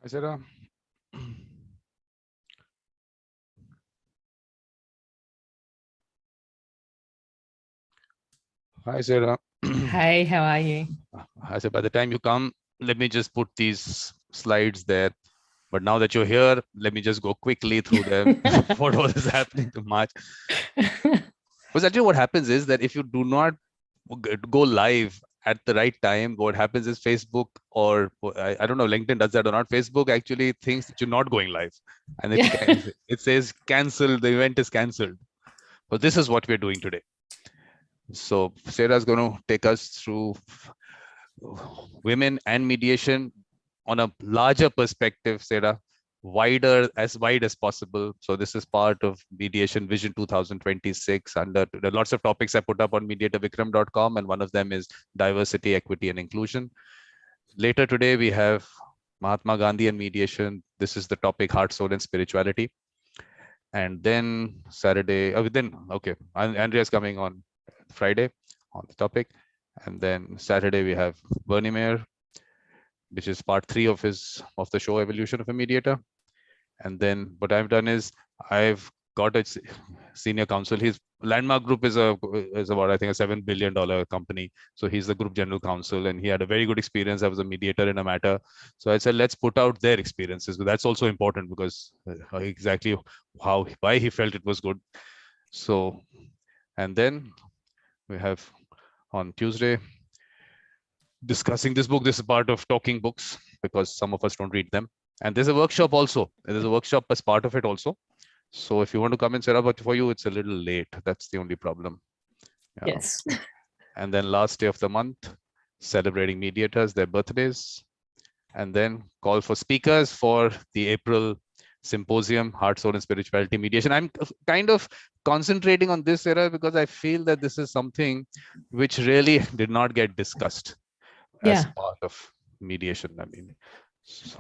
Hi, Sarah. Hi, Sarah. Hey, how are you? I said, by the time you come, let me just put these slides there. But now that you're here, let me just go quickly through them. What was happening to March? Because actually what happens is that if you do not go live at the right time, what happens is Facebook or I don't know, LinkedIn does that or not. Facebook actually thinks that you're not going live. And it says cancel, the event is canceled. So this is what we're doing today. So Sarah is going to take us through women and mediation on a larger perspective, Sarah, as wide as possible. So this is part of Mediation Vision 2026. Under there are lots of topics I put up on mediatorvikram.com, and one of them is diversity, equity, and inclusion. Later today, we have Mahatma Gandhi and mediation. This is the topic, heart, soul, and spirituality. And then Saturday, Andrea's coming on Friday on the topic. And then Saturday, we have Bernie Mayer, which is part 3 of the show Evolution of a Mediator. And then what I've done is I've got a senior counsel. His Landmark Group is about, I think, a $7 billion company. So he's the group general counsel, and he had a very good experience. I was a mediator in a matter. So I said, let's put out their experiences. But that's also important because exactly why he felt it was good. So, and then we have on Tuesday discussing this book. This is part of talking books because some of us don't read them. And there's a workshop also. There's a workshop as part of it also. So if you want to come in, Sarah, but for you, it's a little late. That's the only problem. Yeah. Yes. And then last day of the month, celebrating mediators, their birthdays. And then call for speakers for the April symposium, Heart, Soul, and Spirituality Mediation. I'm kind of concentrating on this, Sarah, because I feel that this is something which really did not get discussed as part of mediation. I mean, so.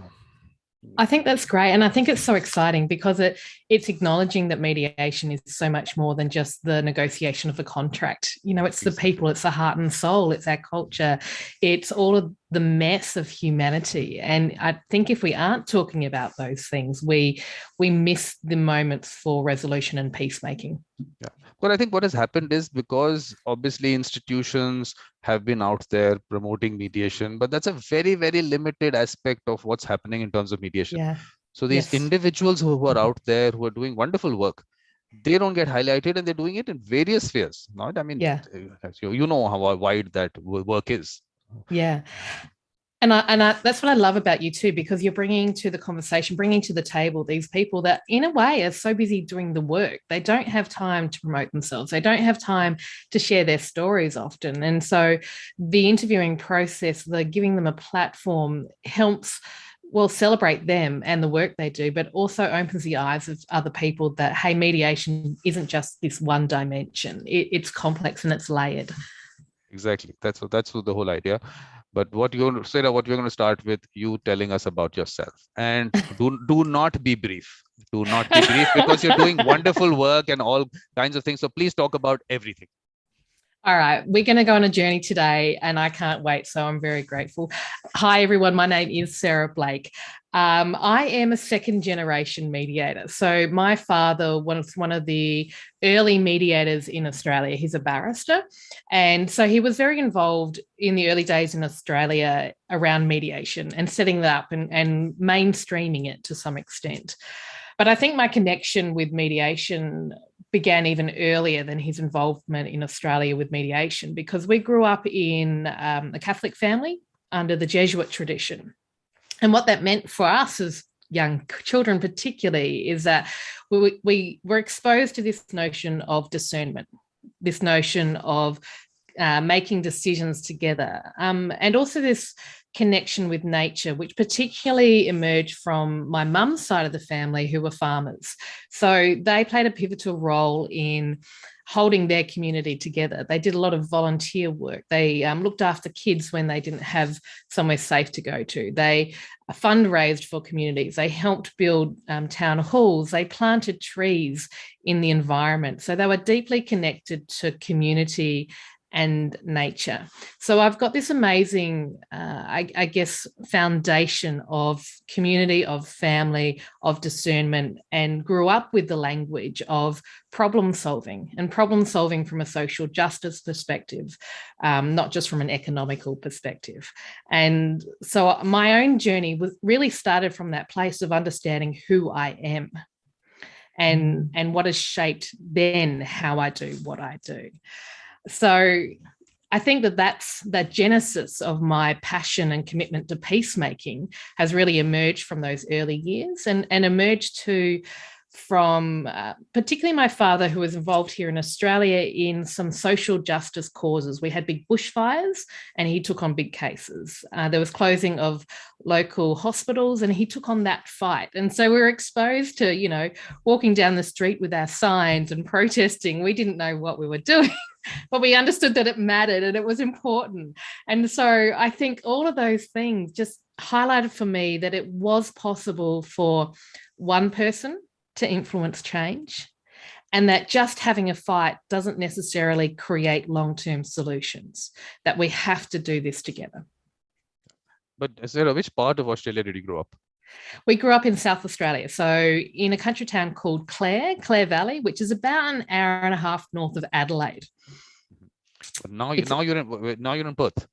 I think that's great. And I think it's so exciting because it's acknowledging that mediation is so much more than just the negotiation of a contract. You know, it's the people, it's the heart and soul, it's our culture, it's all of the mess of humanity. And I think if we aren't talking about those things, we miss the moments for resolution and peacemaking. Yeah. But I think what has happened is because obviously institutions have been out there promoting mediation, but that's a very, very limited aspect of what's happening in terms of mediation. Yeah. So these individuals who are out there, who are doing wonderful work, they don't get highlighted, and they're doing it in various spheres. Not, I mean, you know how wide that work is. Yeah. And that's what I love about you too, because you're bringing to the conversation, bringing to the table these people that in a way are so busy doing the work. They don't have time to promote themselves. They don't have time to share their stories often. And so the interviewing process, the giving them a platform helps, well, celebrate them and the work they do, but also opens the eyes of other people that, hey, mediation isn't just this one dimension. It's complex and it's layered. Exactly. That's the whole idea. But what you're going to, Sarah, what we're going to start with you telling us about yourself, and do not be brief. Do not be brief because you're doing wonderful work and all kinds of things. So please talk about everything. All right, we're going to go on a journey today, and I can't wait. So I'm very grateful. Hi, everyone. My name is Sarah Blake. I am a second-generation mediator. So my father was one of the early mediators in Australia. He's a barrister. And so he was very involved in the early days in Australia around mediation and setting that up and mainstreaming it to some extent. But I think my connection with mediation began even earlier than his involvement in Australia with mediation, because we grew up in a Catholic family under the Jesuit tradition. And what that meant for us as young children particularly is that we were exposed to this notion of discernment, this notion of making decisions together, and also this connection with nature, which particularly emerged from my mum's side of the family, who were farmers. So they played a pivotal role in holding their community together. They did a lot of volunteer work. They looked after kids when they didn't have somewhere safe to go to. They fundraised for communities. They helped build town halls. They planted trees in the environment. So they were deeply connected to community and nature. So I've got this amazing, I guess, foundation of community, of family, of discernment, and grew up with the language of problem solving from a social justice perspective, not just from an economical perspective. And so my own journey was really started from that place of understanding who I am and what has shaped then how I do what I do. So I think that that's the genesis of my passion and commitment to peacemaking has really emerged from those early years and emerged from particularly my father, who was involved here in Australia in some social justice causes. We had big bushfires and he took on big cases. There was closing of local hospitals and he took on that fight. And so we were exposed to, walking down the street with our signs and protesting. We didn't know what we were doing, but we understood that it mattered and it was important. And so I think all of those things just highlighted for me that it was possible for one person to influence change, and that just having a fight doesn't necessarily create long-term solutions, that we have to do this together. But Sarah, which part of Australia did you grow up? We grew up in South Australia, so in a country town called Clare Valley, which is about an hour and a half north of Adelaide. But now you're in Perth.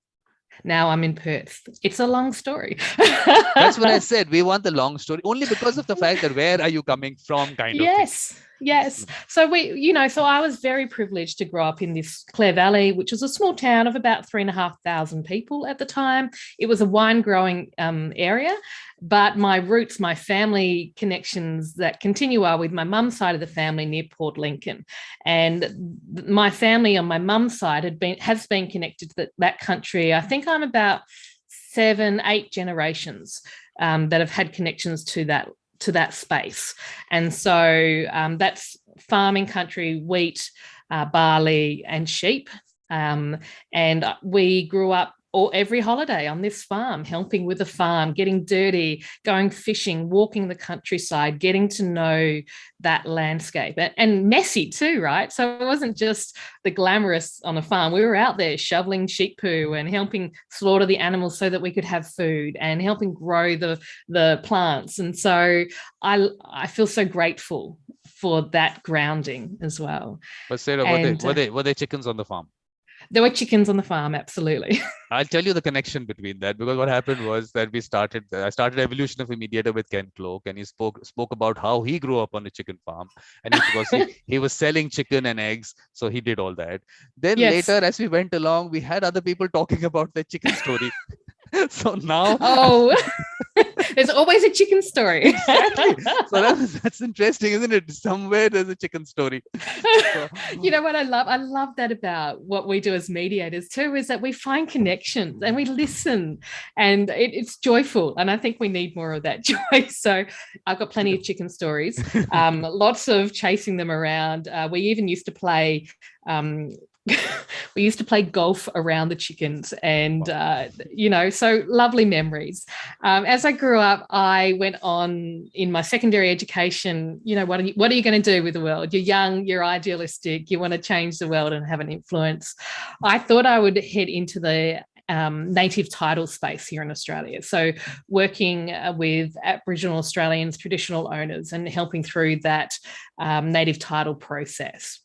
Now I'm in Perth. It's a long story. That's what I said. We want the long story only because of the fact that where are you coming from kind of thing. Yes. So so I was very privileged to grow up in this Clare Valley, which was a small town of about 3,500 people at the time. It was a wine growing area, but my roots, my family connections that continue are with my mum's side of the family near Port Lincoln. And my family on my mum's side has been connected to that country. I think I'm about 7-8 generations that have had connections to that space. And so that's farming country, wheat, barley and sheep. And we grew up every holiday on this farm, helping with the farm, getting dirty, going fishing, walking the countryside, getting to know that landscape, and messy too, right? So it wasn't just the glamorous on the farm. We were out there shoveling sheep poo and helping slaughter the animals so that we could have food and helping grow the plants. And so I feel so grateful for that grounding as well. But Sarah, were there chickens on the farm? There were chickens on the farm, absolutely. I'll tell you the connection between that, because what happened was that I started Evolution of a Mediator with Ken Cloak, and he spoke about how he grew up on a chicken farm, and he was selling chicken and eggs, so he did all that. Then later, as we went along, we had other people talking about their chicken story. So now, there's always a chicken story. Exactly. So that's interesting, isn't it? Somewhere there's a chicken story. So, you know what I love? I love that about what we do as mediators too, is that we find connections and we listen, and it's joyful. And I think we need more of that joy. So I've got plenty of chicken stories, lots of chasing them around. We even used to play we used to play golf around the chickens, and so lovely memories. As I grew up, I went on in my secondary education. What are you going to do with the world? You're young, you're idealistic, you want to change the world and have an influence. I thought I would head into the native title space here in Australia. So working with Aboriginal Australians, traditional owners, and helping through that native title process.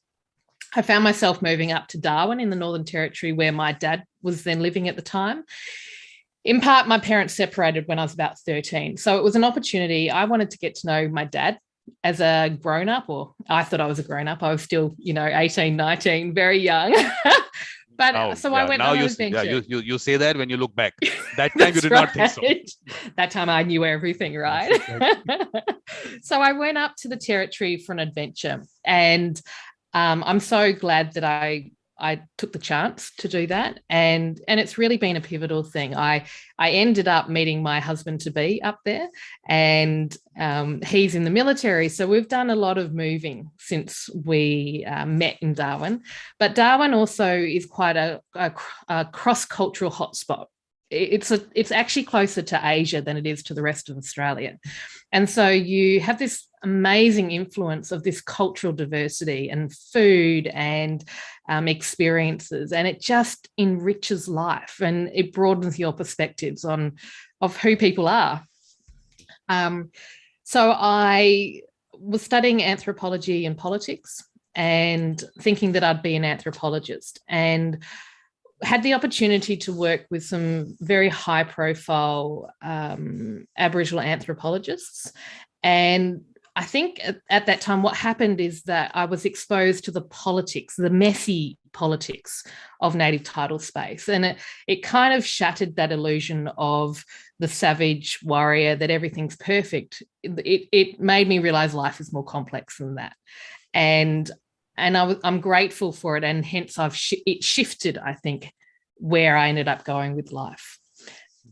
I found myself moving up to Darwin in the Northern Territory, where my dad was then living at the time. In part, my parents separated when I was about 13. So it was an opportunity. I wanted to get to know my dad as a grown-up, or I thought I was a grown-up. I was still, 18, 19, very young. But I went on an adventure. You say that when you look back. That time you did not think so. That time I knew everything, right? So I went up to the Territory for an adventure, and I'm so glad that I took the chance to do that, and it's really been a pivotal thing. I ended up meeting my husband-to-be up there, and he's in the military, so we've done a lot of moving since we met in Darwin. But Darwin also is quite a cross-cultural hotspot. it's actually closer to Asia than it is to the rest of Australia. And so you have this amazing influence of this cultural diversity and food and experiences, and it just enriches life and it broadens your perspectives of who people are. So I was studying anthropology and politics and thinking that I'd be an anthropologist, and had the opportunity to work with some very high profile Aboriginal anthropologists. And I think at that time, what happened is that I was exposed to the politics, the messy politics of native title space. And it kind of shattered that illusion of the savage warrior, that everything's perfect. It made me realize life is more complex than that. And I'm grateful for it. And hence it shifted, I think, where I ended up going with life.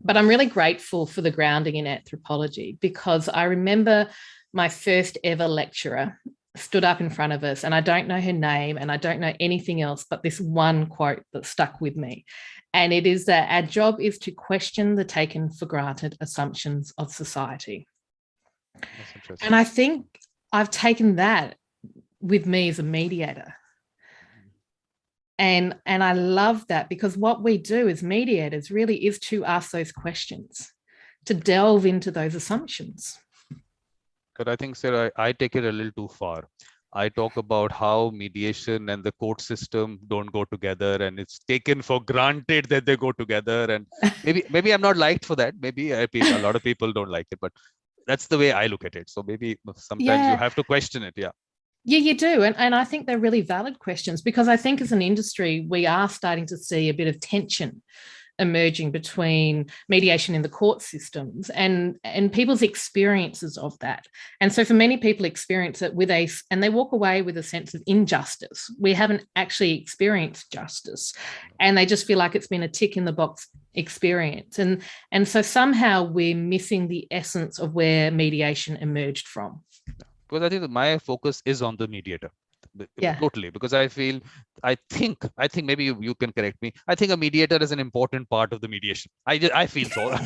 But I'm really grateful for the grounding in anthropology, because I remember my first ever lecturer stood up in front of us, and I don't know her name and I don't know anything else but this one quote that stuck with me. And it is that our job is to question the taken for granted assumptions of society. That's interesting. And I think I've taken that with me as a mediator. And I love that, because what we do as mediators really is to ask those questions, to delve into those assumptions. But I think, Sarah, I take it a little too far. I talk about how mediation and the court system don't go together, and it's taken for granted that they go together. And maybe I'm not liked for that. Maybe a lot of people don't like it, but that's the way I look at it. So maybe sometimes you have to question it. Yeah. Yeah, you do. And I think they're really valid questions, because I think as an industry, we are starting to see a bit of tension emerging between mediation in the court systems and people's experiences of that. And so for many people experience it and they walk away with a sense of injustice. We haven't actually experienced justice, and they just feel like it's been a tick in the box experience. And so somehow we're missing the essence of where mediation emerged from. Because I think that my focus is on the mediator. Yeah. Totally, because I think maybe you can correct me. I think a mediator is an important part of the mediation. I feel so.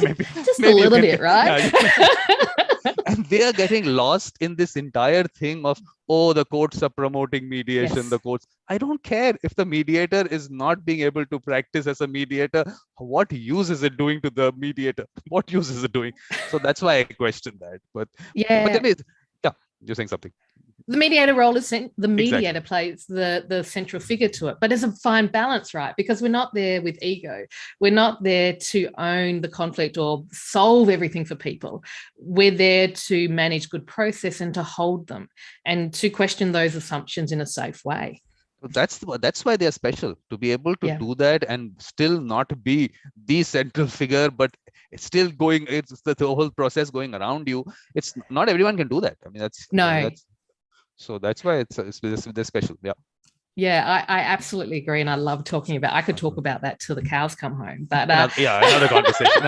maybe a little bit, right? Yeah. And they are getting lost in this entire thing of, the courts are promoting mediation. Yes. The courts. I don't care if the mediator is not being able to practice as a mediator. What use is it doing to the mediator? What use is it doing? So that's why I question that. But yeah, you're saying something. The mediator role is the mediator plays the central figure to it, but there's a fine balance, right? Because we're not there with ego. We're not there to own the conflict or solve everything for people. We're there to manage good process and to hold them and to question those assumptions in a safe way. That's why they're special, to be able to do that and still not be the central figure, but it's still going. It's the whole process going around you. It's not everyone can do that. I mean, so that's why they're special. Yeah. Yeah, I absolutely agree. And I love talking about, I could talk about that till the cows come home, but another conversation.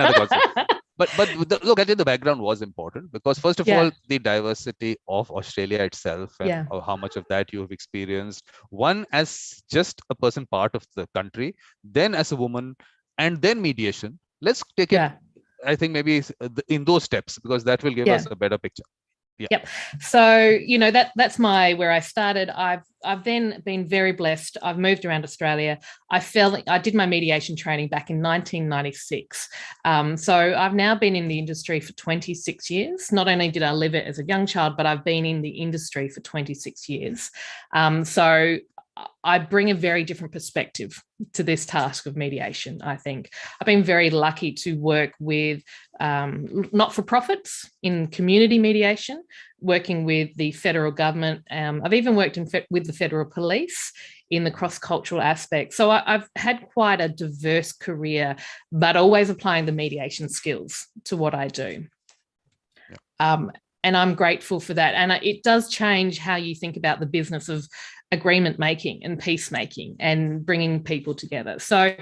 But look, I think the background was important, because first of all, the diversity of Australia itself and how much of that you have experienced, one as just a person part of the country, then as a woman, and then mediation. Let's take it, I think maybe in those steps, because that will give us a better picture. Yeah. Yep. So, that's where I started. I've then been very blessed. I've moved around Australia. I did my mediation training back in 1996. So I've now been in the industry for 26 years. Not only did I live it as a young child, but I've been in the industry for 26 years. So I bring a very different perspective to this task of mediation, I think. I've been very lucky to work with not-for-profits in community mediation, working with the federal government. I've even worked with the federal police in the cross-cultural aspect. So I've had quite a diverse career, but always applying the mediation skills to what I do. Yeah. And I'm grateful for that. And it does change how you think about the business of agreement making and peacemaking and bringing people together. So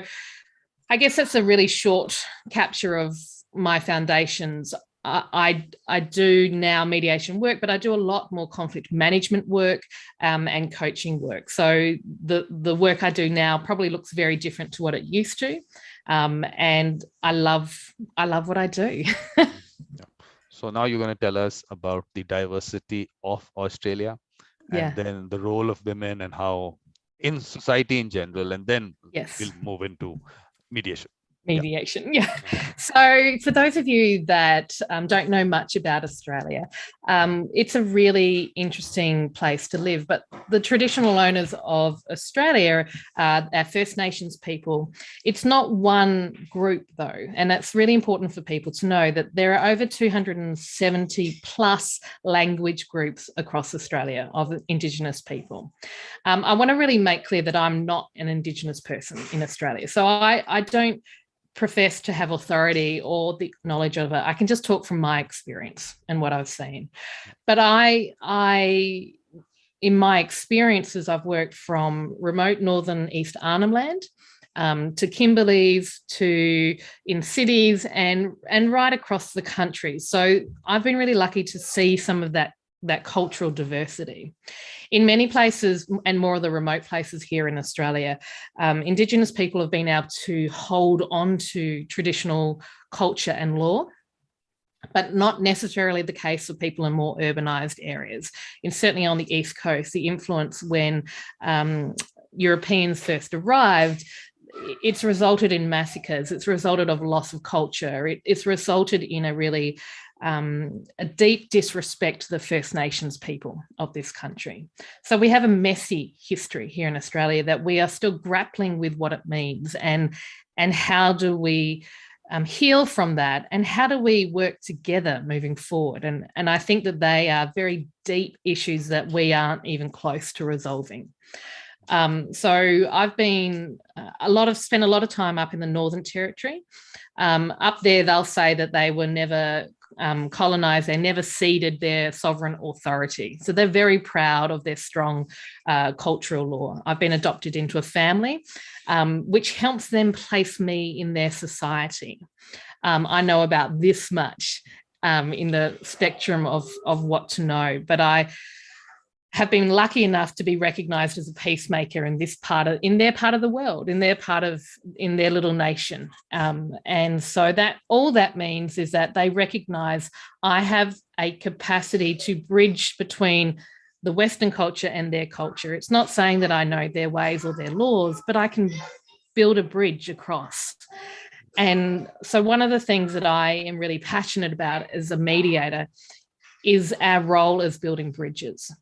I guess that's a really short capture of my foundations. I do now mediation work, but I do a lot more conflict management work and coaching work. So the work I do now probably looks very different to what it used to, and I love what I do. Yeah. So now you're going to tell us about the diversity of Australia, and then the role of women and how in society in general, and then we'll move into mediation. Mediation. Yeah. So for those of you that don't know much about Australia, it's a really interesting place to live. But the traditional owners of Australia, our First Nations people, it's not one group though. And that's really important for people to know that there are over 270 plus language groups across Australia of Indigenous people. I want to really make clear that I'm not an Indigenous person in Australia. So I don't profess to have authority or the knowledge of it. I can just talk from my experience and what I've seen. But I in my experiences, I've worked from remote northern East Arnhem Land to Kimberleys, to in cities and right across the country. So I've been really lucky to see some of that cultural diversity. In many places, and more of the remote places here in Australia, Indigenous people have been able to hold on to traditional culture and law, but not necessarily the case for people in more urbanised areas. And certainly on the East Coast, the influence when Europeans first arrived, it's resulted in massacres, it's resulted of loss of culture, it's resulted in a really a deep disrespect to the First Nations people of this country. So we have a messy history here in Australia that we are still grappling with what it means, and how do we heal from that, and how do we work together moving forward. And I think that they are very deep issues that we aren't even close to resolving. So I've been spent a lot of time up in the Northern Territory. Up there, they'll say that they were never colonized, they never ceded their sovereign authority. So they're very proud of their strong cultural law. I've been adopted into a family, which helps them place me in their society. I know about this much in the spectrum of what to know, but I have been lucky enough to be recognised as a peacemaker in their part of the world, in their little nation. And so that all that means is that they recognise I have a capacity to bridge between the Western culture and their culture. It's not saying that I know their ways or their laws, but I can build a bridge across. And so one of the things that I am really passionate about as a mediator is our role as building bridges,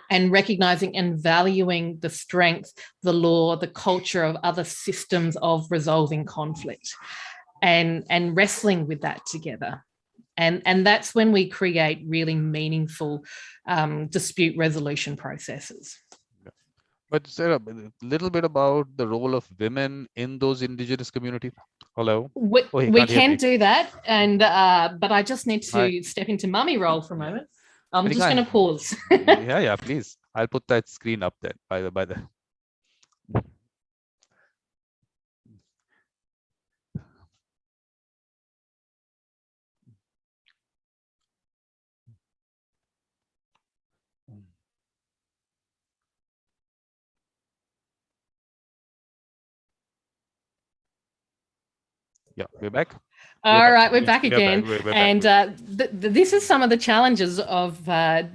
and recognising and valuing the strength, the law, the culture of other systems of resolving conflict, and wrestling with that together. And that's when we create really meaningful dispute resolution processes. But Sarah, a little bit about the role of women in those Indigenous communities. Hello. We can do that, and but I just need to step into mummy role for a moment. I'm just going to pause. Yeah, please. I'll put that screen up there by the. Yeah, we're back. All right, we're back again. And this is some of the challenges of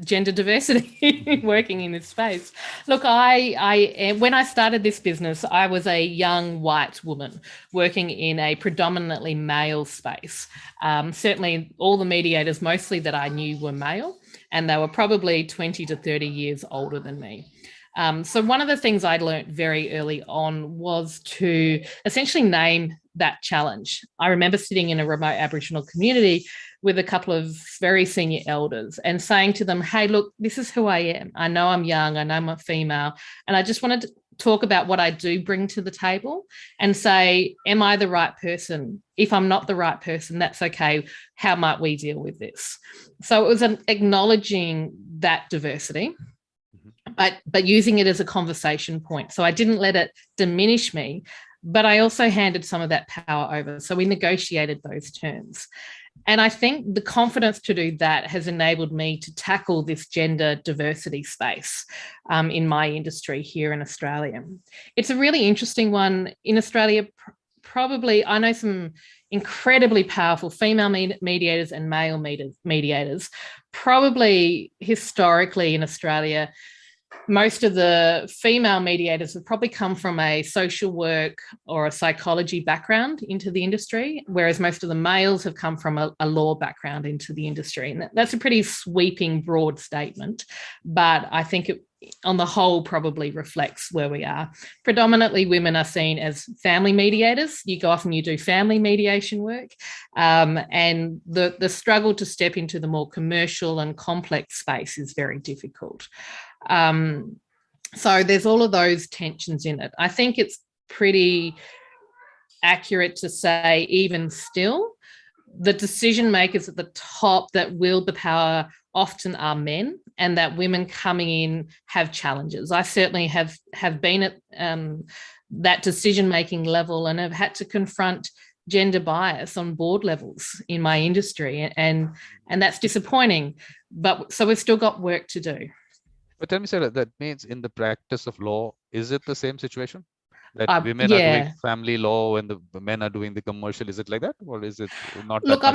gender diversity working in this space. Look, when I started this business, I was a young white woman working in a predominantly male space. Certainly all the mediators, mostly that I knew, were male, and they were probably 20 to 30 years older than me. So one of the things I learned very early on was to essentially name that challenge. I remember sitting in a remote Aboriginal community with a couple of very senior elders and saying to them, hey, look, this is who I am. I know I'm young, I know I'm a female, and I just wanted to talk about what I do bring to the table and say, am I the right person? If I'm not the right person, that's okay. How might we deal with this? So it was acknowledging that diversity, but using it as a conversation point. So I didn't let it diminish me, but I also handed some of that power over. So we negotiated those terms. And I think the confidence to do that has enabled me to tackle this gender diversity space in my industry here in Australia. It's a really interesting one. In Australia, probably, I know some incredibly powerful female mediators and male mediators. Probably historically in Australia, most of the female mediators have probably come from a social work or a psychology background into the industry, whereas most of the males have come from a law background into the industry. And that's a pretty sweeping, broad statement, but I think it, on the whole, probably reflects where we are. Predominantly, women are seen as family mediators. You go off and you do family mediation work, and the struggle to step into the more commercial and complex space is very difficult. So there's all of those tensions in it. I think it's pretty accurate to say, even still, the decision makers at the top that wield the power often are men, and that women coming in have challenges. I certainly have been at that decision-making level and have had to confront gender bias on board levels in my industry, and that's disappointing. But so we've still got work to do. But tell me, Sarah, that means in the practice of law, is it the same situation? That women are doing family law and the men are doing the commercial? Is it like that? Or is it not? Look,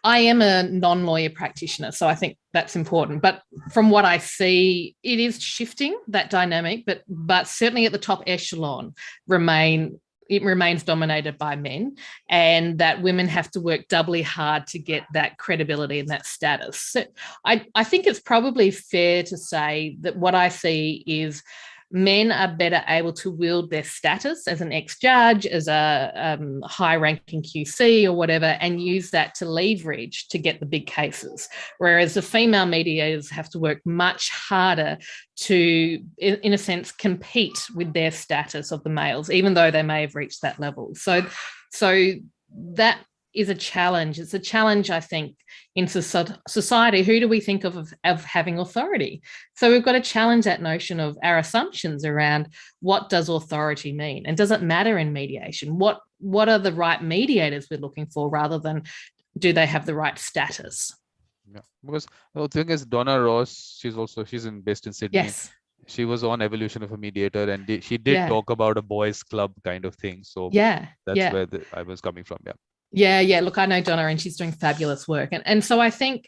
I am a non-lawyer practitioner, so I think that's important. But from what I see, it is shifting, that dynamic, but certainly at the top echelon remains dominated by men, and that women have to work doubly hard to get that credibility and that status. So I think it's probably fair to say that what I see is men are better able to wield their status as an ex-judge, as a high-ranking QC or whatever, and use that to leverage to get the big cases. Whereas the female mediators have to work much harder to, in a sense, compete with their status of the males, even though they may have reached that level. So that is a challenge. It's a challenge, I think, in society. Who do we think of having authority? So we've got to challenge that notion of our assumptions around what does authority mean, and does it matter in mediation? What are the right mediators we're looking for, rather than do they have the right status? Yeah, because the thing is, Donna Ross, she's based in Sydney. Yes. She was on Evolution of a Mediator, and she did talk about a boys' club kind of thing. So that's where I was coming from. Yeah. Look, I know Donna, and she's doing fabulous work. And so I think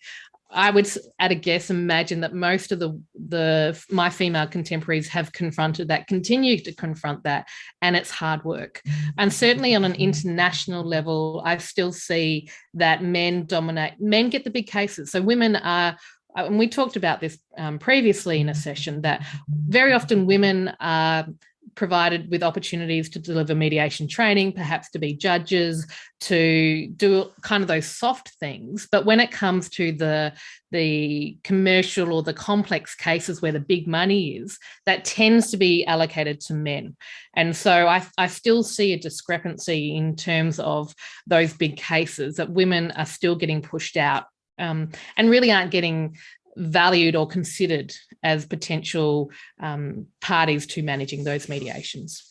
I would, at a guess, imagine that most of my female contemporaries have confronted that, continue to confront that, and it's hard work. And certainly on an international level, I still see that men dominate. Men get the big cases. So women are, and we talked about this previously in a session, that very often women are provided with opportunities to deliver mediation training, perhaps to be judges, to do kind of those soft things. But when it comes to the commercial or the complex cases where the big money is, that tends to be allocated to men. And so I still see a discrepancy in terms of those big cases, that women are still getting pushed out and really aren't getting valued or considered as potential parties to managing those mediations.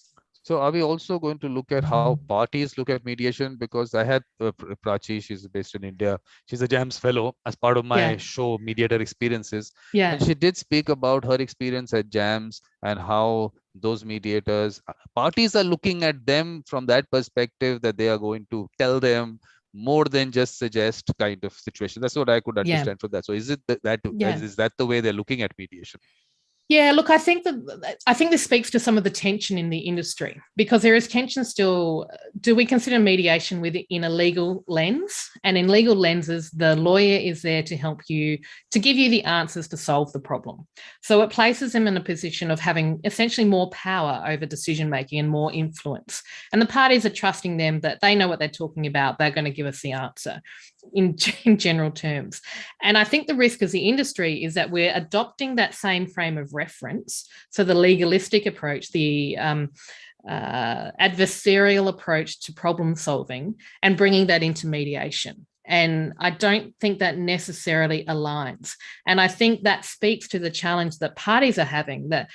So are we also going to look at how parties look at mediation? Because I had Prachi, she's based in India. She's a JAMS fellow as part of my show, Mediator Experiences. Yeah. And she did speak about her experience at JAMS and how those mediators, parties are looking at them from that perspective, that they are going to tell them more than just suggest kind of situation. That's what I could understand from that. So is it is that the way they're looking at mediation? Yeah, look, I think this speaks to some of the tension in the industry, because there is tension still. Do we consider mediation in a legal lens? And in legal lenses, the lawyer is there to help you, to give you the answers to solve the problem. So it places them in a position of having essentially more power over decision making and more influence. And the parties are trusting them that they know what they're talking about. They're going to give us the answer in general terms. And I think the risk as the industry is that we're adopting that same frame of reference. So the legalistic approach, the adversarial approach to problem solving, and bringing that into mediation. And I don't think that necessarily aligns. And I think that speaks to the challenge that parties are having, that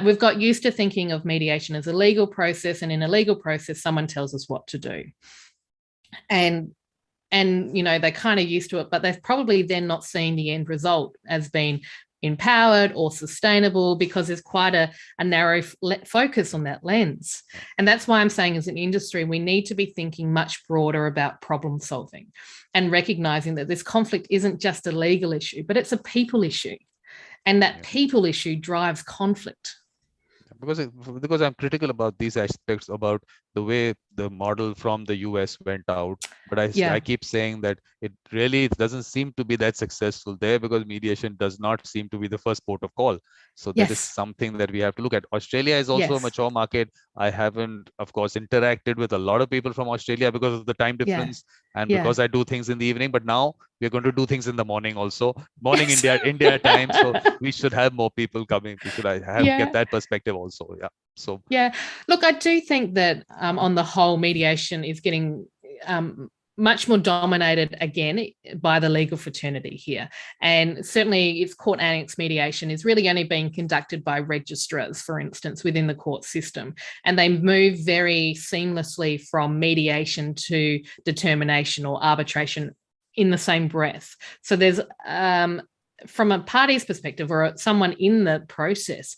we've got used to thinking of mediation as a legal process, and in a legal process, someone tells us what to do. And and they're kind of used to it, but they've probably then not seen the end result as being empowered or sustainable, because there's quite a narrow focus on that lens. And that's why I'm saying, as an industry, we need to be thinking much broader about problem solving and recognizing that this conflict isn't just a legal issue, but it's a people issue. And that people issue drives conflict. Because I'm critical about these aspects, about the way the model from the US went out. But I keep saying that it really doesn't seem to be that successful there, because mediation does not seem to be the first port of call. So that is something that we have to look at. Australia is also a mature market. I haven't, of course, interacted with a lot of people from Australia because of the time difference and because I do things in the evening. But now we're going to do things in the morning also. Morning India time. So we should have more people coming. We should get that perspective also. Look, I do think that on the whole, mediation is getting much more dominated again by the legal fraternity here. And certainly its court annex mediation is really only being conducted by registrars, for instance, within the court system. And they move very seamlessly from mediation to determination or arbitration in the same breath. So there's, from a party's perspective or someone in the process,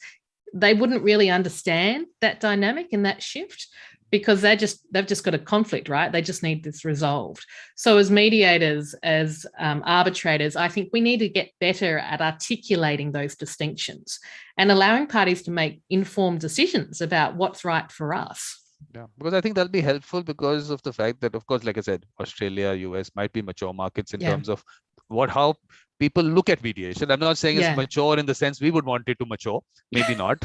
they wouldn't really understand that dynamic and that shift, because they've just got a conflict, right? They just need this resolved. So as mediators, as arbitrators, I think we need to get better at articulating those distinctions and allowing parties to make informed decisions about what's right for us. Yeah, because I think that'll be helpful because of the fact that, of course, like I said, Australia, US might be mature markets in terms of how people look at mediation. I'm not saying it's mature in the sense we would want it to mature, maybe not,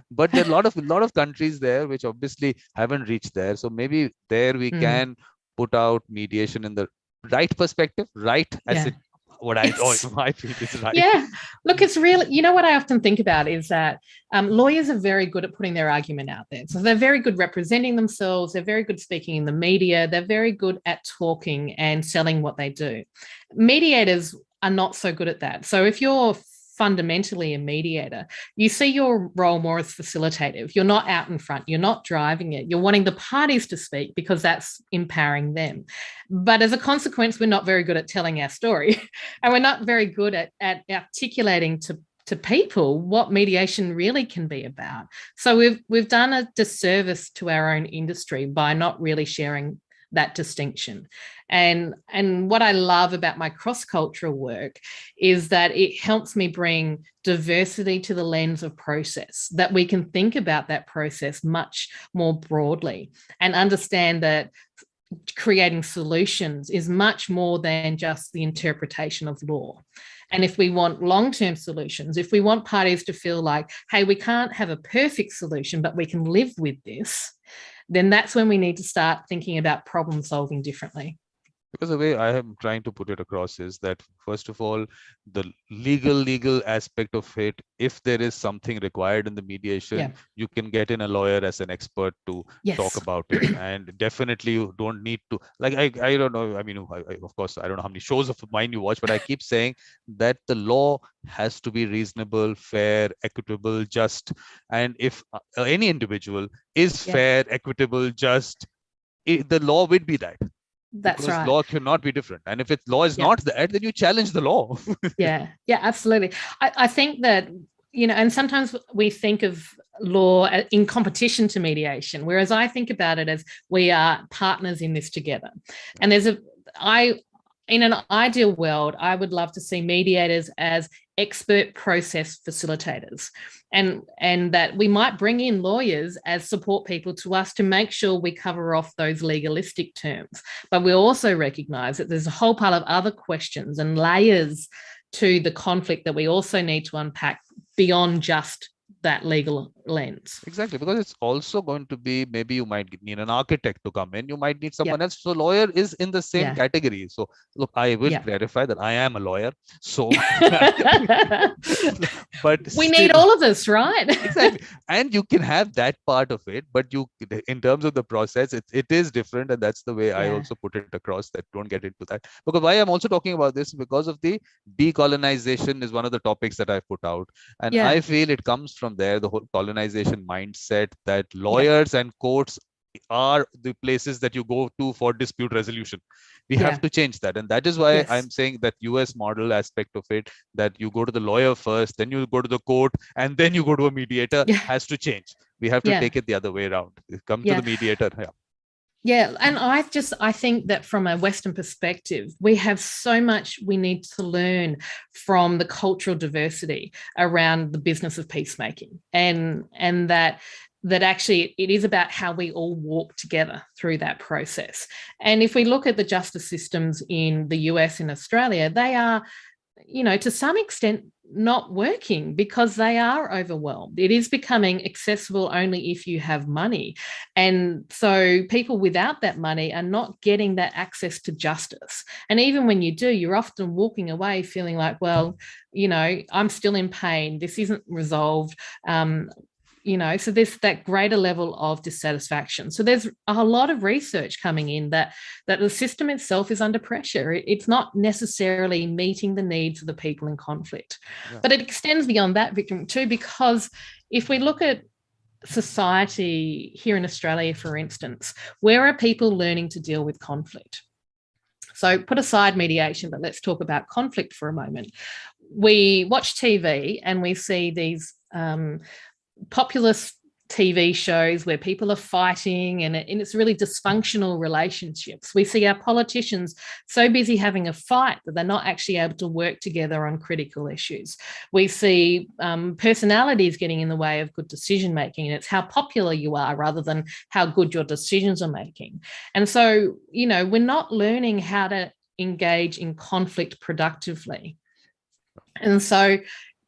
but there are a lot of countries there which obviously haven't reached there. So maybe there we can put out mediation in the right perspective, right as it what I feel is right. Yeah, look, it's really, what I often think about is that lawyers are very good at putting their argument out there. So they're very good representing themselves. They're very good speaking in the media. They're very good at talking and selling what they do. Mediators are not so good at that. So if you're fundamentally a mediator, you see your role more as facilitative. You're not out in front. You're not driving it. You're wanting the parties to speak because that's empowering them. But as a consequence, we're not very good at telling our story. And we're not very good at articulating to people what mediation really can be about. So we've done a disservice to our own industry by not really sharing that distinction. And what I love about my cross-cultural work is that it helps me bring diversity to the lens of process, that we can think about that process much more broadly and understand that creating solutions is much more than just the interpretation of law. And if we want long-term solutions, if we want parties to feel like, hey, we can't have a perfect solution, but we can live with this, then that's when we need to start thinking about problem solving differently. Because the way I am trying to put it across is that, first of all, the legal aspect of it, if there is something required in the mediation, you can get in a lawyer as an expert to talk about it. And definitely you don't need to, like, I don't know, I mean, of course, I don't know how many shows of mine you watch, but I keep saying that the law has to be reasonable, fair, equitable, just. And if any individual is fair, equitable, just, the law would be that. That's because right. Law cannot be different. And if law is not that, then you challenge the law. Yeah, absolutely. I think that, and sometimes we think of law in competition to mediation, whereas I think about it as we are partners in this together. And in an ideal world, I would love to see mediators as expert process facilitators, and that we might bring in lawyers as support people to us to make sure we cover off those legalistic terms. But we also recognize that there's a whole pile of other questions and layers to the conflict that we also need to unpack beyond just that legal lens. Exactly, because it's also going to be, maybe you might need an architect to come in, you might need someone else. So lawyer is in the same category. So look, I will clarify that I am a lawyer. So but we need all of this, right? Exactly. And you can have that part of it, but you, in terms of the process, it is different. And that's the way I also put it across, that don't get into that. Because why I'm also talking about this, because of the decolonization is one of the topics that I put out. And I feel it comes from there, the whole colonization mindset, that lawyers and courts are the places that you go to for dispute resolution. We have to change that. And that is why Yes. I'm saying that US model aspect of it, that you go to the lawyer first, then you go to the court, and then you go to a mediator, has to change. We have to take it the other way around. Come to the mediator. Yeah, and I think that from a Western perspective, we have so much we need to learn from the cultural diversity around the business of peacemaking, and that actually it is about how we all walk together through that process. And if we look at the justice systems in the US and Australia, they are, to some extent not working because they are overwhelmed. It is becoming accessible only if you have money. And so people without that money are not getting that access to justice. And even when you do, you're often walking away feeling like, well, I'm still in pain. This isn't resolved. So there's that greater level of dissatisfaction. So there's a lot of research coming in that the system itself is under pressure. It's not necessarily meeting the needs of the people in conflict. But it extends beyond that, Vikram, too, because if we look at society here in Australia, for instance, where are people learning to deal with conflict? So put aside mediation, but let's talk about conflict for a moment. We watch TV and we see these populist TV shows where people are fighting and it's really dysfunctional relationships. We see our politicians so busy having a fight that they're not actually able to work together on critical issues. We see personalities getting in the way of good decision making, and it's how popular you are rather than how good your decisions are making. And so, we're not learning how to engage in conflict productively. And so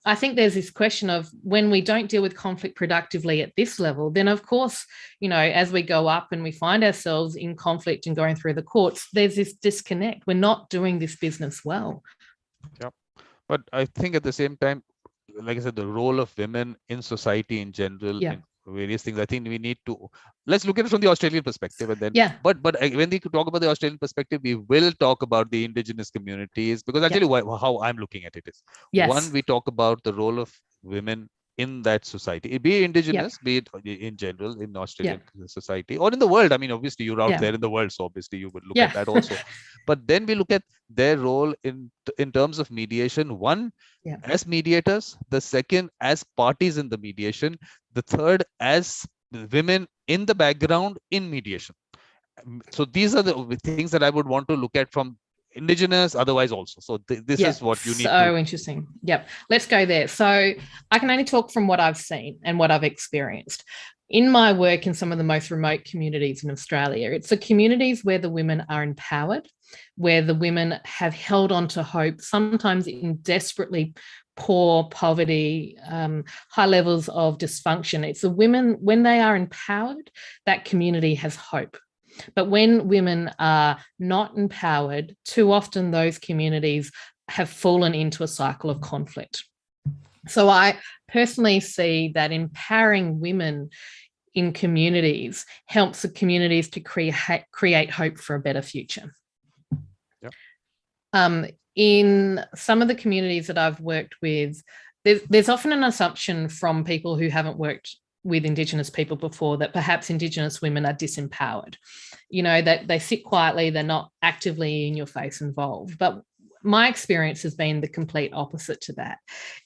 I think there's this question of when we don't deal with conflict productively at this level, then of course, as we go up and we find ourselves in conflict and going through the courts, there's this disconnect. We're not doing this business well. Yeah. But I think at the same time, like I said, the role of women in society in general, in various things, I think we need to, let's look at it from the Australian perspective. And then, but when we talk about the Australian perspective, we will talk about the indigenous communities, because I'll tell you how I'm looking at it is. One, we talk about the role of women in that society, be it indigenous, be it in general in Australian society or in the world. I mean, obviously you're out there in the world, so obviously you would look at that also. But then we look at their role in terms of mediation. One, as mediators; the second, as parties in the mediation; the third, as women in the background in mediation. So these are the things that I would want to look at from indigenous, otherwise also. So this is what you need. So interesting. Yep. Let's go there. So I can only talk from what I've seen and what I've experienced. In my work in some of the most remote communities in Australia, it's the communities where the women are empowered, where the women have held on to hope, sometimes in desperately poor poverty, high levels of dysfunction. It's the women, when they are empowered, that community has hope. But when women are not empowered, too often those communities have fallen into a cycle of conflict. So I personally see that empowering women in communities helps the communities to create hope for a better future. In some of the communities that I've worked with, there's often an assumption from people who haven't worked with Indigenous people before that perhaps Indigenous women are disempowered, that they sit quietly, they're not actively in your face involved. But my experience has been the complete opposite to that,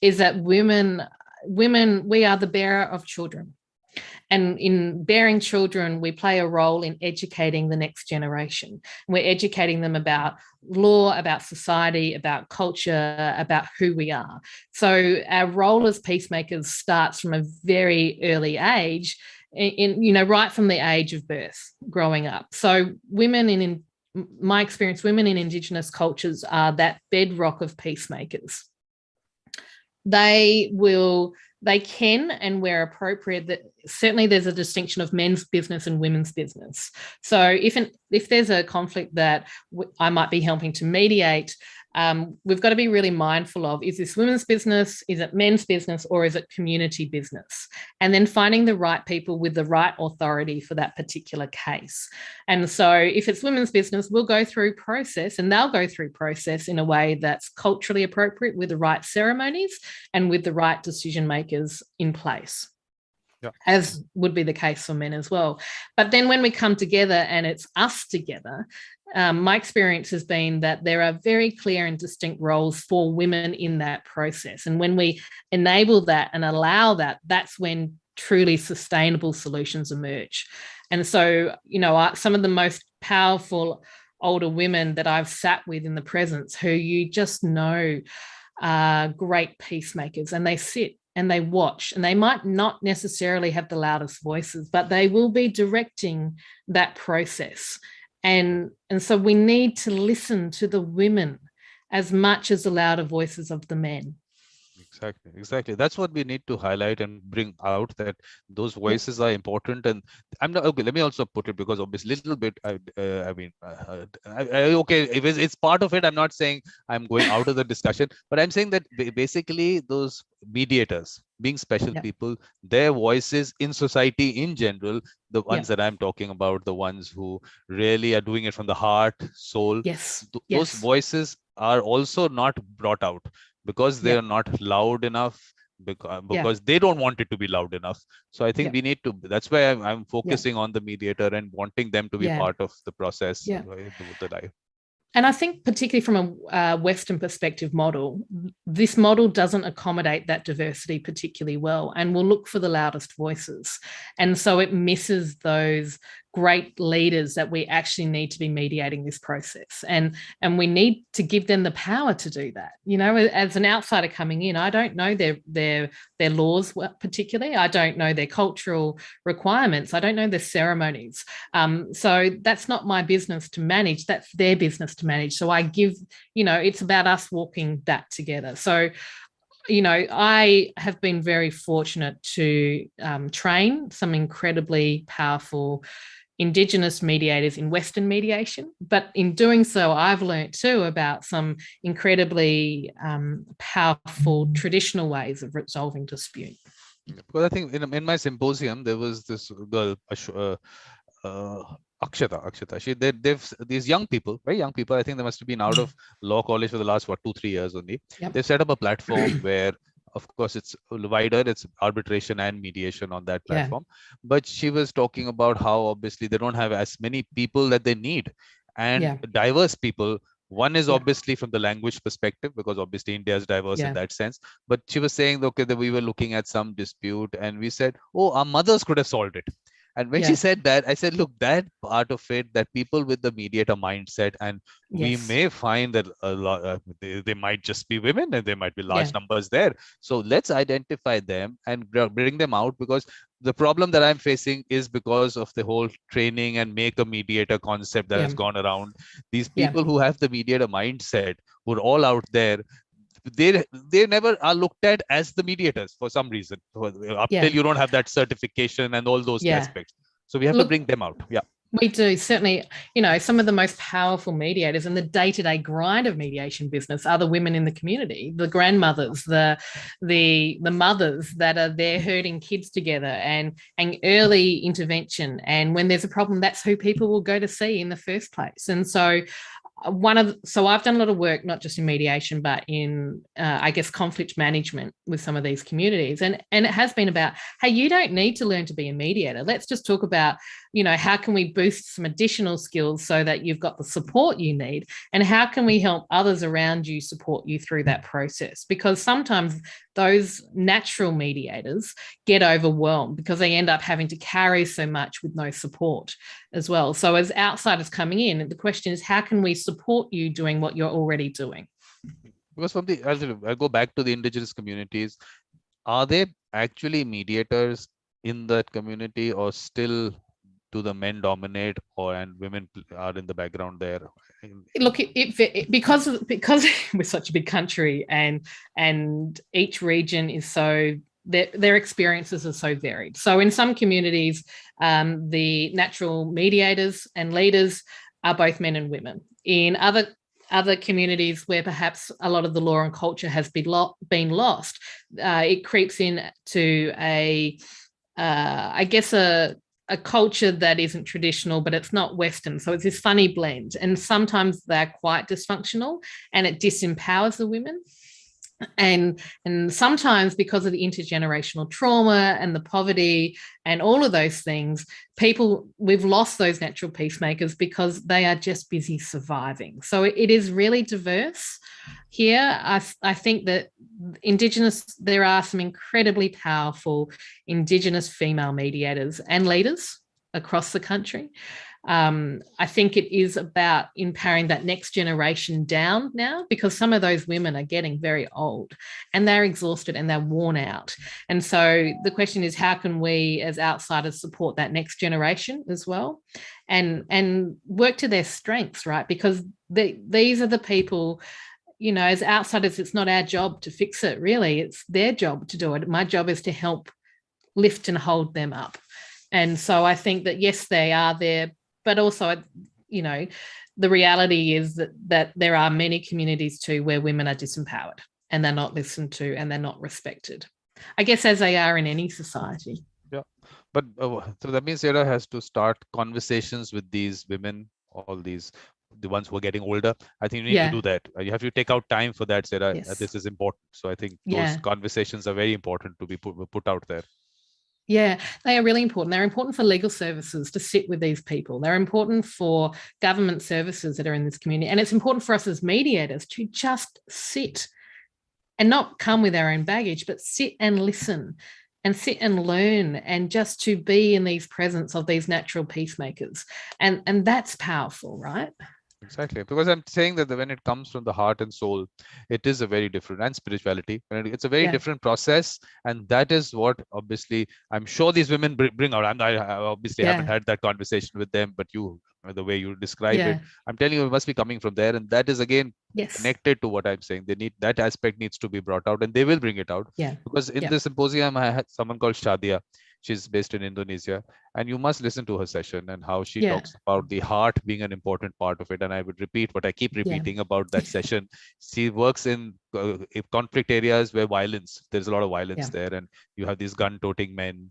is that women, we are the bearer of children. And in bearing children, we play a role in educating the next generation. We're educating them about law, about society, about culture, about who we are. So our role as peacemakers starts from a very early age, right from the age of birth, growing up. So women in my experience, women in Indigenous cultures are that bedrock of peacemakers. They can, and where appropriate, that certainly there's a distinction of men's business and women's business. So if there's a conflict that I might be helping to mediate, we've got to be really mindful of, is this women's business, is it men's business, or is it community business? And then finding the right people with the right authority for that particular case. And so if it's women's business, we'll go through process, and they'll go through process in a way that's culturally appropriate, with the right ceremonies and with the right decision makers in place. As would be the case for men as well. But then when we come together and it's us together, my experience has been that there are very clear and distinct roles for women in that process. And when we enable that and allow that, that's when truly sustainable solutions emerge. And so, some of the most powerful older women that I've sat with in the presence, who you just know are great peacemakers, and they sit and they watch, and they might not necessarily have the loudest voices, but they will be directing that process. And so we need to listen to the women as much as the louder voices of the men. Exactly. That's what we need to highlight and bring out, that those voices are important. And I'm not okay. Let me also put it, because obviously little bit. Okay, if it's part of it. I'm not saying I'm going out of the discussion, but I'm saying that basically those mediators, being special people, their voices in society in general, the ones that I'm talking about, the ones who really are doing it from the heart, soul. Those voices are also not brought out, because they are not loud enough, because they don't want it to be loud enough. So I think we need to, that's why I'm focusing on the mediator and wanting them to be part of the process, the life. And I think particularly from a Western perspective model, this model doesn't accommodate that diversity particularly well, and will look for the loudest voices. And so it misses those great leaders that we actually need to be mediating this process. And we need to give them the power to do that. As an outsider coming in, I don't know their laws particularly. I don't know their cultural requirements. I don't know their ceremonies. So that's not my business to manage. That's their business to manage. So I give, it's about us walking that together. So I have been very fortunate to train some incredibly powerful Indigenous mediators in Western mediation. But in doing so, I've learned too about some incredibly powerful traditional ways of resolving dispute. Because I think in my symposium, there was this girl, Akshata. They've these young people, very young people. I think they must have been out of law college for the last 2-3 years only. They've set up a platform where, of course, it's wider. It's arbitration and mediation on that platform. But she was talking about how obviously they don't have as many people that they need, and diverse people. One is obviously from the language perspective, because obviously India is diverse in that sense. But she was saying, okay, that we were looking at some dispute and we said, oh, our mothers could have solved it. And when she said that, I said, look, that part of it, that people with the mediator mindset, and we may find that a lot, they might just be women, and there might be large numbers there. So let's identify them and bring them out, because the problem that I'm facing is because of the whole training and make a mediator concept that has gone around. These people who have the mediator mindset, who are all out there, they never are looked at as the mediators for some reason, till you don't have that certification and all those aspects. So we have to bring them out. We do, certainly. Some of the most powerful mediators in the day-to-day grind of mediation business are the women in the community, the grandmothers, the mothers that are there herding kids together, and early intervention. And when there's a problem, that's who people will go to see in the first place. And so I've done a lot of work, not just in mediation, but in, conflict management with some of these communities. And it has been about, hey, you don't need to learn to be a mediator. Let's just talk about, how can we boost some additional skills so that you've got the support you need? And how can we help others around you support you through that process? Because sometimes those natural mediators get overwhelmed because they end up having to carry so much with no support as well. So as outsiders coming in, the question is, how can we support you doing what you're already doing? Because I go back to the Indigenous communities, are there actually mediators in that community, or still do the men dominate, and women are in the background there? Look, because we're such a big country, and each region is so, their experiences are so varied. So in some communities, the natural mediators and leaders are both men and women. In other communities where perhaps a lot of the law and culture has been lost, it creeps in to a culture that isn't traditional, but it's not Western. So it's this funny blend. And sometimes they're quite dysfunctional, and it disempowers the women. And sometimes because of the intergenerational trauma and the poverty and all of those things, we've lost those natural peacemakers because they are just busy surviving. So it is really diverse here. I think that there are some incredibly powerful Indigenous female mediators and leaders across the country. I think it is about empowering that next generation down now, because some of those women are getting very old and they're exhausted and they're worn out. And so the question is, how can we as outsiders support that next generation as well, and work to their strengths, right? Because these are the people, as outsiders, it's not our job to fix it, really. It's their job to do it. My job is to help lift and hold them up. And so I think that, yes, they are there, but also, the reality is that there are many communities too where women are disempowered and they're not listened to and they're not respected, I guess, as they are in any society. Yeah, but so that means Sarah has to start conversations with these women, all these, the ones who are getting older. I think you need to do that. You have to take out time for that, Sarah. Yes. This is important. So I think those conversations are very important to be put out there. Yeah, they are really important. They're important for legal services to sit with these people. They're important for government services that are in this community. And it's important for us as mediators to just sit and not come with our own baggage, but sit and listen and sit and learn, and just to be in these presence of these natural peacemakers. And that's powerful, right? Exactly, because I'm saying that when it comes from the heart and soul, it is a very different, and spirituality, and it's a very different process. And that is what obviously I'm sure these women bring out. I obviously haven't had that conversation with them, but the way you describe it, I'm telling you, it must be coming from there. And that is again connected to what I'm saying. That aspect needs to be brought out, and they will bring it out. Because in the symposium, I had someone called Shadia. She's based in Indonesia, and you must listen to her session and how she talks about the heart being an important part of it. And I would repeat what I keep repeating about that session. She works in conflict areas where there's a lot of violence there, and you have these gun-toting men,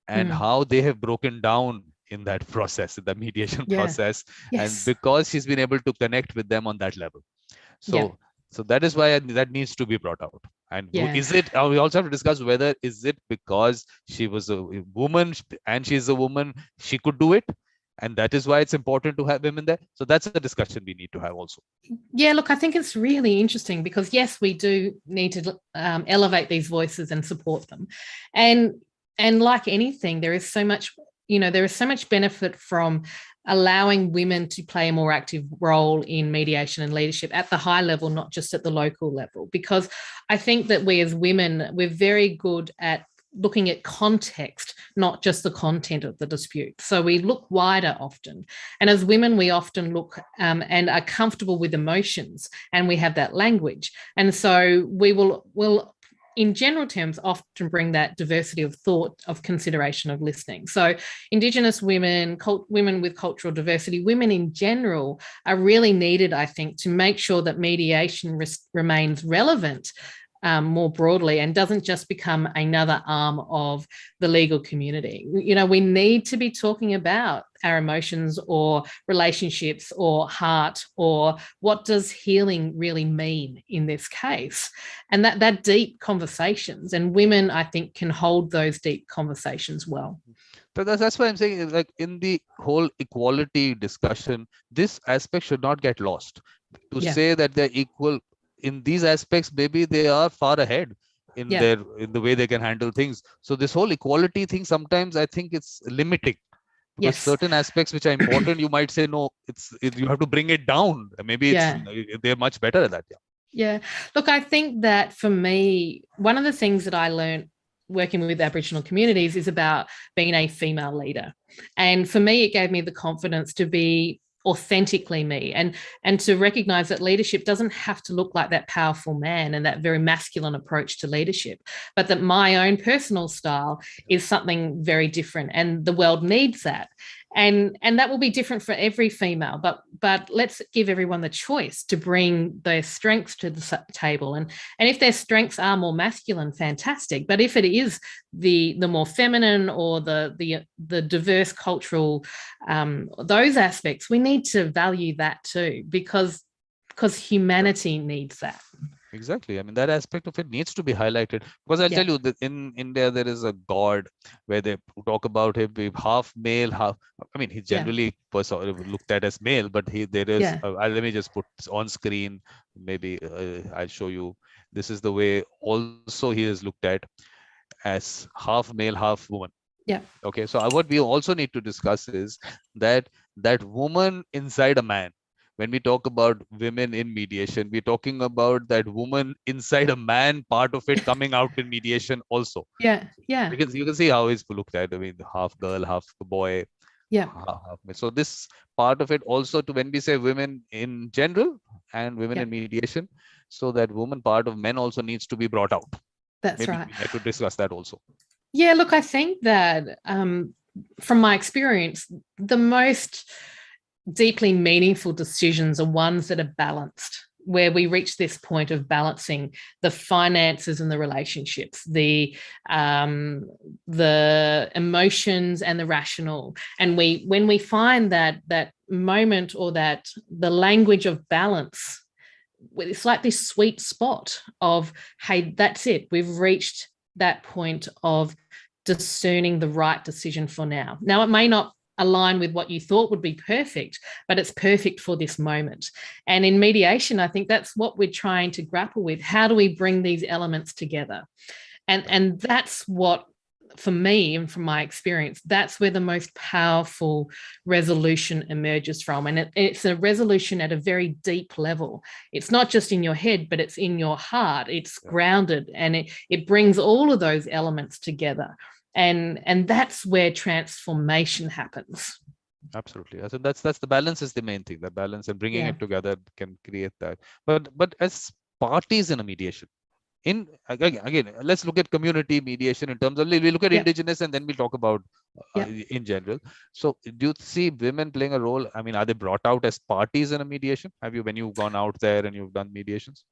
and how they have broken down in that process, in the mediation process, and because she's been able to connect with them on that level. So that is why that needs to be brought out. And is it, we also have to discuss whether is it because she was a woman and she's a woman, she could do it, and that is why it's important to have women there. So that's a discussion we need to have also. Yeah, look, I think it's really interesting because, yes, we do need to elevate these voices and support them. And like anything, there is so much, there is so much benefit from allowing women to play a more active role in mediation and leadership at the high level, not just at the local level. Because I think that we as women, we're very good at looking at context, not just the content of the dispute. So we look wider often. And as women, we often look and are comfortable with emotions, and we have that language. And so we'll in general terms, often bring that diversity of thought, of consideration, of listening. So Indigenous women, women with cultural diversity, women in general are really needed, I think, to make sure that mediation remains relevant more broadly and doesn't just become another arm of the legal community. We need to be talking about our emotions or relationships or heart, or what does healing really mean in this case, and that deep conversations. And women, I think, can hold those deep conversations well. So that's why I'm saying, like, in the whole equality discussion, this aspect should not get lost. To say that they're equal in these aspects, maybe they are far ahead in the way they can handle things. So this whole equality thing, sometimes I think it's limiting, because certain aspects which are important, you might say, no, you have to bring it down. Maybe they're much better at that. Yeah. Look, I think that for me, one of the things that I learned working with Aboriginal communities is about being a female leader. And for me, it gave me the confidence to be authentically me, and to recognize that leadership doesn't have to look like that powerful man and that very masculine approach to leadership, but that my own personal style is something very different, and the world needs that. And that will be different for every female, but let's give everyone the choice to bring their strengths to the table. And if their strengths are more masculine, fantastic. But if it is the more feminine or the diverse cultural, those aspects, we need to value that too, because humanity needs that. Exactly. I mean, that aspect of it needs to be highlighted, because I'll Yeah, tell you that in India there is a god where they talk about him being half male, half. I mean, he's yeah, generally looked at as male, but there is. yeah, Let me just put this on screen. Maybe I'll show you. This is the way also he is looked at, as half male, half woman. yeah, Okay, so what we also need to discuss is that woman inside a man. When we talk about women in mediation, we're talking about that woman inside a man, part of it coming out in mediation also. yeah, yeah, Because you can see how it's looked at. I mean, half girl, half boy, yeah, half. So this part of it also, to when we say women in general and women yeah. in mediation, so that woman part of men also needs to be brought out. That's Maybe right. we need to discuss that also. Yeah, look, I think that from my experience, the most deeply meaningful decisions are ones that are balanced, where we reach this point of balancing the finances and the relationships, the emotions and the rational. And when we find that moment, or that the language of balance, it's like this sweet spot of, hey, that's it, we've reached that point of discerning the right decision for now. Now, it may not align with what you thought would be perfect, but it's perfect for this moment. And in mediation, I think that's what we're trying to grapple with. How do we bring these elements together? And that's what, for me and from my experience, that's where the most powerful resolution emerges from. And it's a resolution at a very deep level. It's not just in your head, but it's in your heart. It's grounded, and it brings all of those elements together. And that's where transformation happens. Absolutely. So that's the balance is the main thing. The balance and bringing Yeah, it together can create that. But as parties in a mediation, again, let's look at community mediation in terms of, we look at yeah, indigenous and then we'll talk about yeah. in general. So do you see women playing a role? I mean, are they brought out as parties in a mediation? Have you, when you've gone out there and you've done mediations?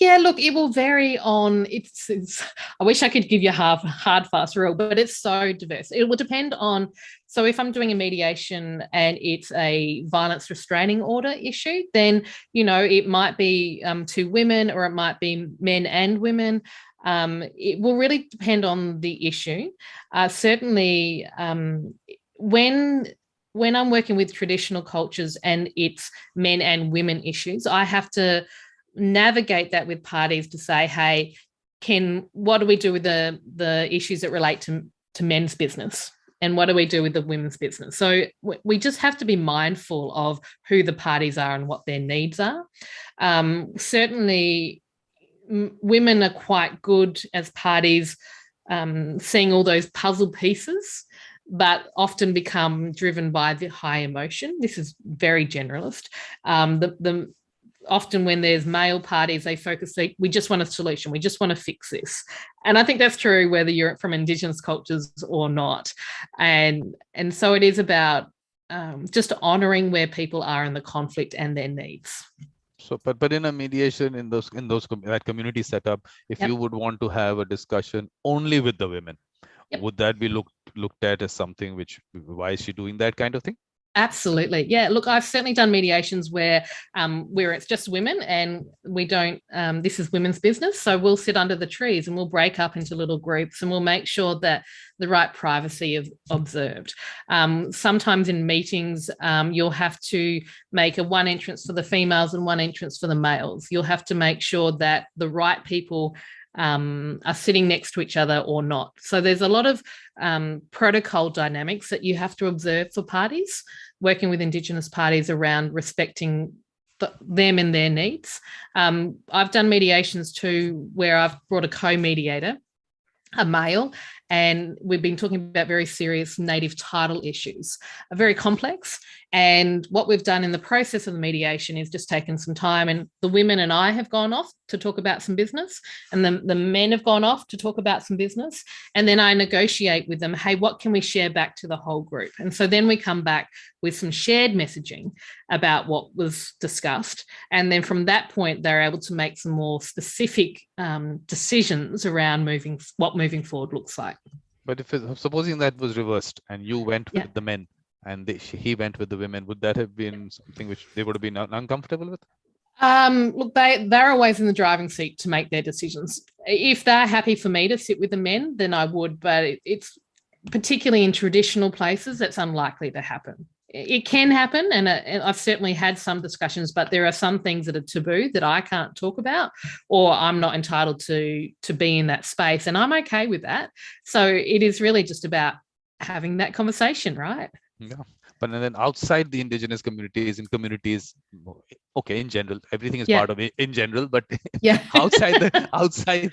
Yeah, look, it will vary on. It's I wish I could give you a hard fast rule, but it's so diverse. It will depend on. So if I'm doing a mediation and it's a violence restraining order issue, then it might be two women, or it might be men and women. It will really depend on the issue. Certainly, when I'm working with traditional cultures and it's men and women issues, I have to navigate that with parties to say, hey, what do we do with the issues that relate to men's business, and what do we do with the women's business? So we just have to be mindful of who the parties are and what their needs are. Certainly, women are quite good as parties, seeing all those puzzle pieces, but often become driven by the high emotion. This is very generalist. The often when there's male parties, they focus, we just want a solution, we just want to fix this. And I think that's true whether you're from indigenous cultures or not. And so it is about just honoring where people are in the conflict and their needs. So, but in a mediation, that community setup, if Yep. you would want to have a discussion only with the women, Yep. would that be looked at as something which, why is she doing that kind of thing? Absolutely. Yeah. Look, I've certainly done mediations where it's just women, and we don't, this is women's business. So we'll sit under the trees and we'll break up into little groups, and we'll make sure that the right privacy is observed. Sometimes in meetings, you'll have to make a one entrance for the females and one entrance for the males. You'll have to make sure that the right people are sitting next to each other or not. So there's a lot of protocol dynamics that you have to observe for parties, working with Indigenous parties around respecting them and their needs. I've done mediations too where I've brought a co-mediator, a male, and we've been talking about very serious native title issues, very complex. And what we've done in the process of the mediation is just taken some time, and the women and I have gone off to talk about some business, and the men have gone off to talk about some business. And then I negotiate with them, hey, what can we share back to the whole group? And so then we come back with some shared messaging about what was discussed. And then from that point, they're able to make some more specific decisions around what moving forward looks like. But supposing that was reversed and you went Yeah. with the men and he went with the women, would that have been something which they would have been uncomfortable with? Look, they're always in the driving seat to make their decisions. If they're happy for me to sit with the men, then I would, but it's particularly in traditional places, that's unlikely to happen. It can happen, and I've certainly had some discussions, but there are some things that are taboo that I can't talk about, or I'm not entitled to be in that space, and I'm okay with that. So it is really just about having that conversation, right? Yeah. But then outside the indigenous communities, in communities, okay, in general, everything is part of it in general, but outside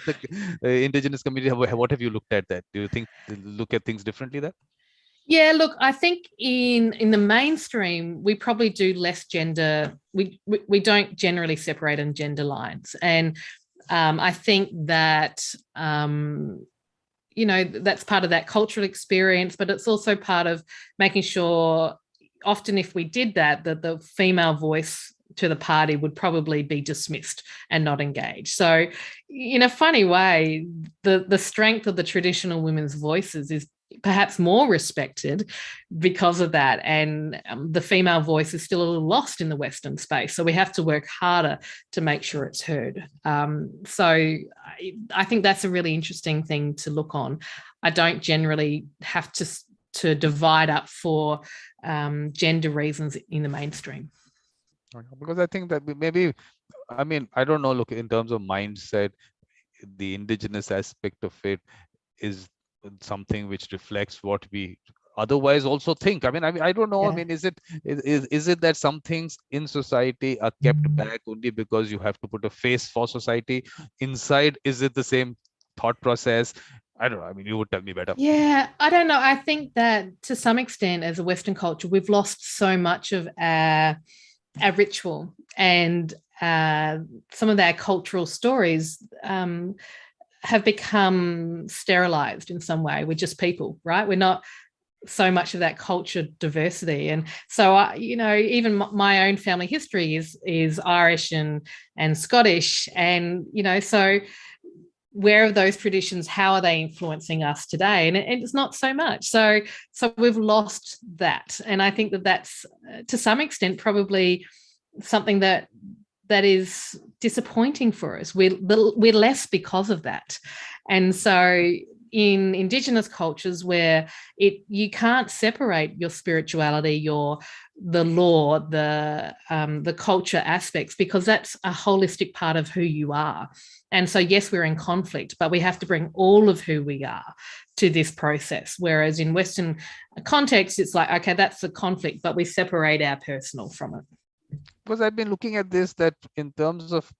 the indigenous community, what have you looked at that? Do you think look at things differently there? Yeah, look, I think in the mainstream, we probably do less gender. We don't generally separate on gender lines. And I think that, that's part of that cultural experience, but it's also part of making sure often if we did that, the female voice to the party would probably be dismissed and not engaged. So in a funny way, the strength of the traditional women's voices is perhaps more respected because of that. And the female voice is still a little lost in the Western space. So we have to work harder to make sure it's heard. So I think that's a really interesting thing to look on. I don't generally have to divide up for gender reasons in the mainstream. Because I think that maybe, I mean, I don't know, look, in terms of mindset, the indigenous aspect of it is something which reflects what we otherwise also think. I mean, I don't know. Yeah. I mean, is it that some things in society are kept back only because you have to put a face for society? Inside, is it the same thought process? I don't know. I mean, you would tell me better. Yeah, I don't know. I think that to some extent, as a Western culture, we've lost so much of our ritual and some of our cultural stories have become sterilized in some way. We're just people, right? We're not so much of that culture diversity. And so, even my own family history is Irish and Scottish. And, so where are those traditions? How are they influencing us today? And it's not so much. So we've lost that. And I think that that's, to some extent, probably something that is disappointing for us. We're less because of that. And so in Indigenous cultures where you can't separate your spirituality, the law, the culture aspects, because that's a holistic part of who you are. And so, yes, we're in conflict, but we have to bring all of who we are to this process. Whereas in Western context, it's like, okay, that's the conflict, but we separate our personal from it. Because I've been looking at this, that in terms of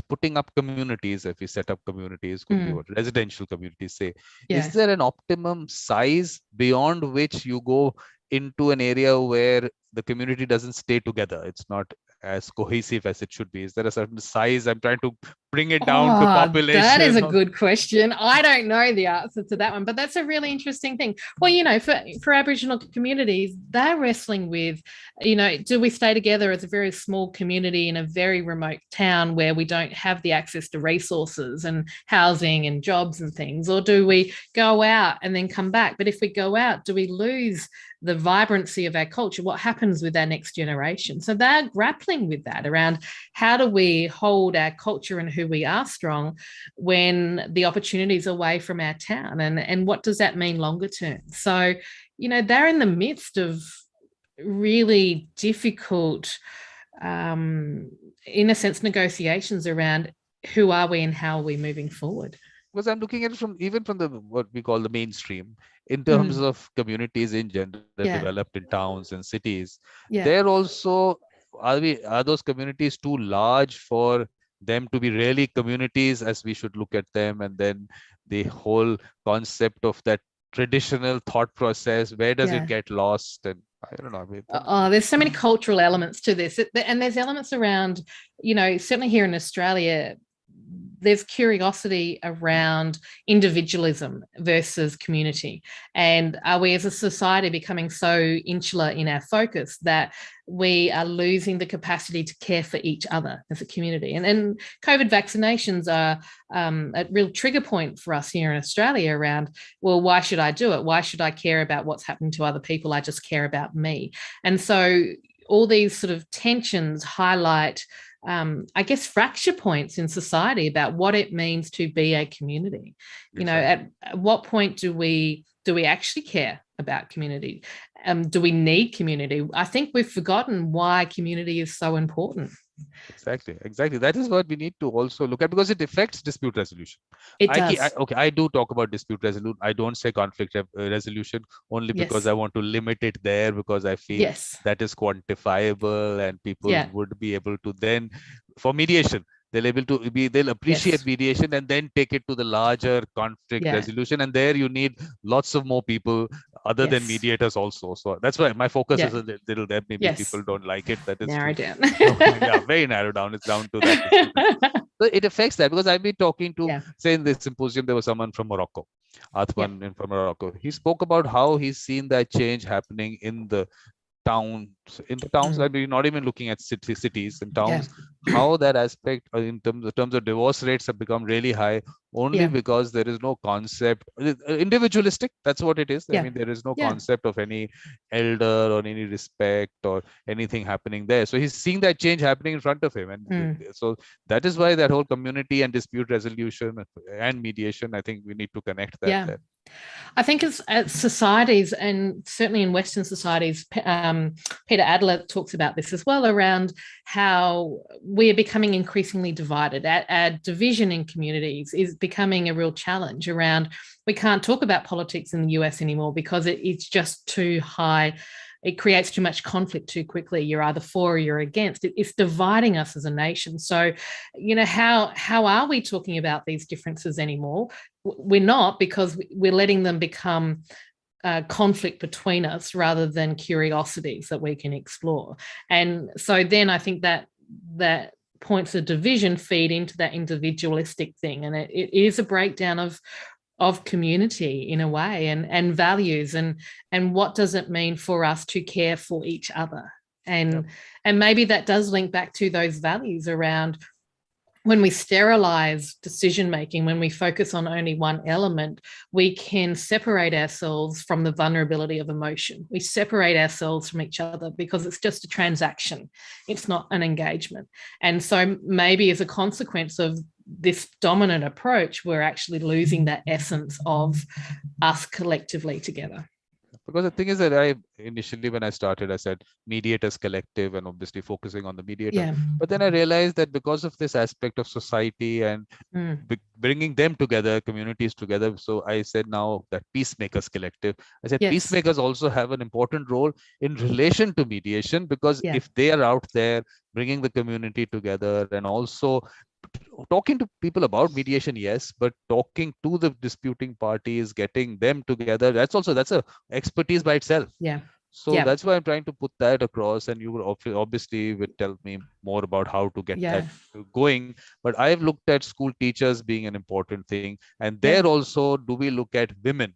putting up communities, if we set up communities, could be what residential communities say, is there an optimum size beyond which you go into an area where the community doesn't stay together? It's not as cohesive as it should be. Is there a certain size? I'm trying to bring it down to population. That is a good question. I don't know the answer to that one, but that's a really interesting thing. Well, for Aboriginal communities, they're wrestling with, do we stay together as a very small community in a very remote town where we don't have the access to resources and housing and jobs and things? Or do we go out and then come back? But if we go out, do we lose the vibrancy of our culture? What happens with our next generation? So they're grappling with that around how do we hold our culture and who we are strong when the opportunities are away from our town, and what does that mean longer term? So, they're in the midst of really difficult, in a sense, negotiations around who are we and how are we moving forward. Because I'm looking at it from what we call the mainstream, in terms of communities in general developed in towns and cities. They're also, are those communities too large for them to be really communities as we should look at them? And then the whole concept of that traditional thought process, where does it get lost? And I don't know. I mean, there's so many cultural elements to this, and there's elements around, certainly here in Australia, there's curiosity around individualism versus community. And are we as a society becoming so insular in our focus that we are losing the capacity to care for each other as a community? And COVID vaccinations are a real trigger point for us here in Australia around, well, why should I do it? Why should I care about what's happening to other people? I just care about me. And so all these sort of tensions highlight I guess, fracture points in society about what it means to be a community. You know, at what point do we actually care about community? Do we need community? I think we've forgotten why community is so important. Exactly. That is what we need to also look at, because it affects dispute resolution. It does. I do talk about dispute resolution. I don't say conflict resolution only because I want to limit it there, because I feel that is quantifiable and people would be able to then, for mediation, they'll appreciate mediation and then take it to the larger conflict resolution. And there you need lots of more people other than mediators also. So that's why my focus is a little there. Maybe people don't like it. That is narrow down. Very narrow down. It's down to that. So it affects that, because I've been talking to, say, in this symposium, there was someone from Morocco, Athman from Morocco. He spoke about how he's seen that change happening in the towns. I mean, not even looking at cities and towns, how that aspect in terms of divorce rates have become really high, only because there is no concept, individualistic, that's what it is. I mean, there is no concept of any elder or any respect or anything happening there. So he's seeing that change happening in front of him, and so that is why that whole community and dispute resolution and mediation, I think we need to connect that there. I think as societies, and certainly in Western societies, Peter Adler talks about this as well, around how we are becoming increasingly divided. Our division in communities is becoming a real challenge around, we can't talk about politics in the US anymore because it's just too high. It creates too much conflict too quickly. You're either for or you're against. It's dividing us as a nation. So, you know, how are we talking about these differences anymore? We're not, because we're letting them become conflict between us rather than curiosities that we can explore. And so then I think that points of division feed into that individualistic thing, and it is a breakdown of community in a way, and values, and what does it mean for us to care for each other, and maybe that does link back to those values around when we sterilize decision making, when we focus on only one element, we can separate ourselves from the vulnerability of emotion. We separate ourselves from each other because it's just a transaction. It's not an engagement. And so maybe as a consequence of this dominant approach, we're actually losing that essence of us collectively together. Because the thing is that initially when I started, I said Mediators Collective, and obviously focusing on the mediator. But then I realized that because of this aspect of society and bringing them together, communities together. So I said now that Peacemakers Collective. I said peacemakers also have an important role in relation to mediation, because if they are out there bringing the community together and also talking to people about mediation, yes, but talking to the disputing parties, getting them together, that's a expertise by itself. So that's why I'm trying to put that across, and you will obviously would tell me more about how to get that going. But I've looked at school teachers being an important thing, and there also, do we look at women?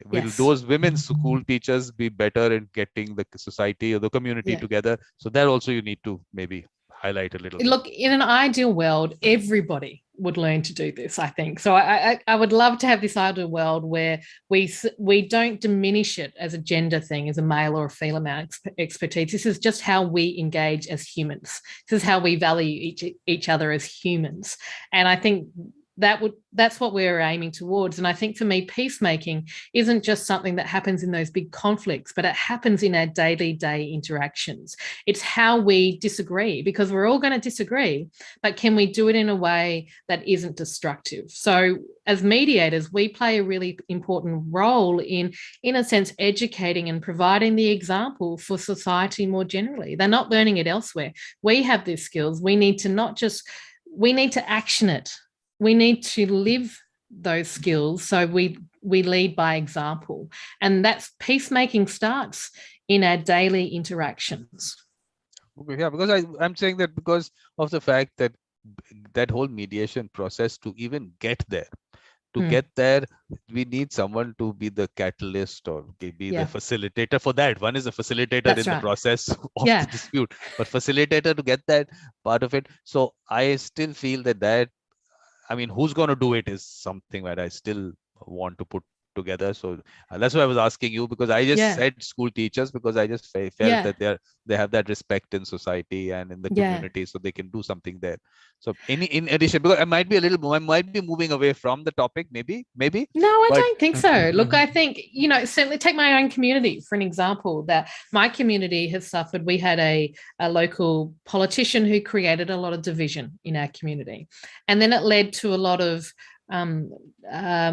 Will those women school teachers be better in getting the society or the community together? So there also you need to maybe highlight a little. Look, in an ideal world, everybody would learn to do this, I think. So I would love to have this ideal world where we don't diminish it as a gender thing, as a male or a female expertise. This is just how we engage as humans. This is how we value each other as humans. And I think that's what we're aiming towards. And I think for me, peacemaking isn't just something that happens in those big conflicts, but it happens in our day interactions. It's how we disagree, because we're all going to disagree, but can we do it in a way that isn't destructive? So as mediators, we play a really important role in a sense, educating and providing the example for society more generally. They're not learning it elsewhere. We have these skills. We need to action it. We need to live those skills, so we lead by example. And that's peacemaking starts in our daily interactions. Yeah, because I'm saying that because of the fact that that whole mediation process, to even get there, we need someone to be the catalyst or be the facilitator for that. One is a facilitator in the process of the dispute, but facilitator to get that part of it. So I still feel that I mean, who's going to do it is something that I still want to put together. So that's why I was asking you, because I just said school teachers because I just felt that they have that respect in society and in the community, so they can do something there. So in addition, because I might be moving away from the topic, maybe. No, I don't think so. Look, I think, certainly take my own community for an example, that my community has suffered. We had a local politician who created a lot of division in our community. And then it led to a lot of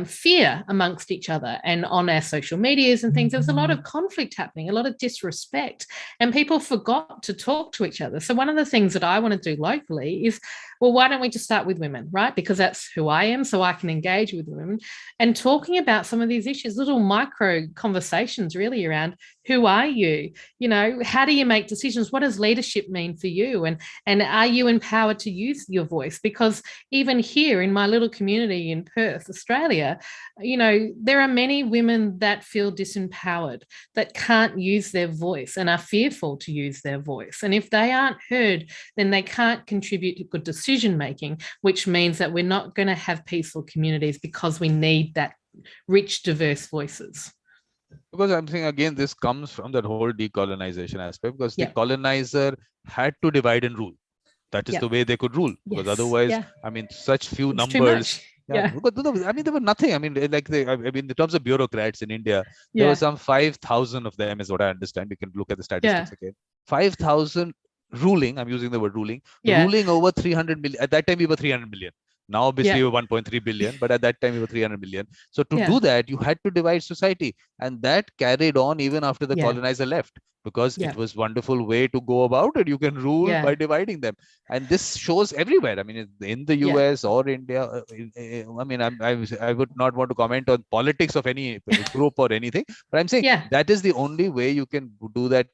fear amongst each other, and on our social medias and things, there was a lot of conflict happening, a lot of disrespect, and people forgot to talk to each other. So one of the things that I want to do locally is, well, why don't we just start with women, right? Because that's who I am, so I can engage with women and talking about some of these issues, little micro conversations really around who are you? How do you make decisions? What does leadership mean for you? And are you empowered to use your voice? Because even here in my little community in Perth, Australia, there are many women that feel disempowered, that can't use their voice and are fearful to use their voice. And if they aren't heard, then they can't contribute to good decision making, which means that we're not going to have peaceful communities, because we need that rich, diverse voices. Because I'm saying, again, this comes from that whole decolonization aspect, because the colonizer had to divide and rule. That is the way they could rule, because otherwise, I mean, such few numbers. Because, I mean, there were nothing. I mean, in terms of bureaucrats in India, there were some 5,000 of them, is what I understand. You can look at the statistics again. 5,000 ruling. I'm using the word ruling. Ruling over 300 million. At that time, we were 300 million. Now, obviously, we were 1.3 billion, but at that time, we were 300 million. So to do that, you had to divide society. And that carried on even after the colonizer left, because it was a wonderful way to go about it. You can rule by dividing them. And this shows everywhere. I mean, in the US or India, I mean, I would not want to comment on politics of any group or anything, but I'm saying that is the only way you can do that,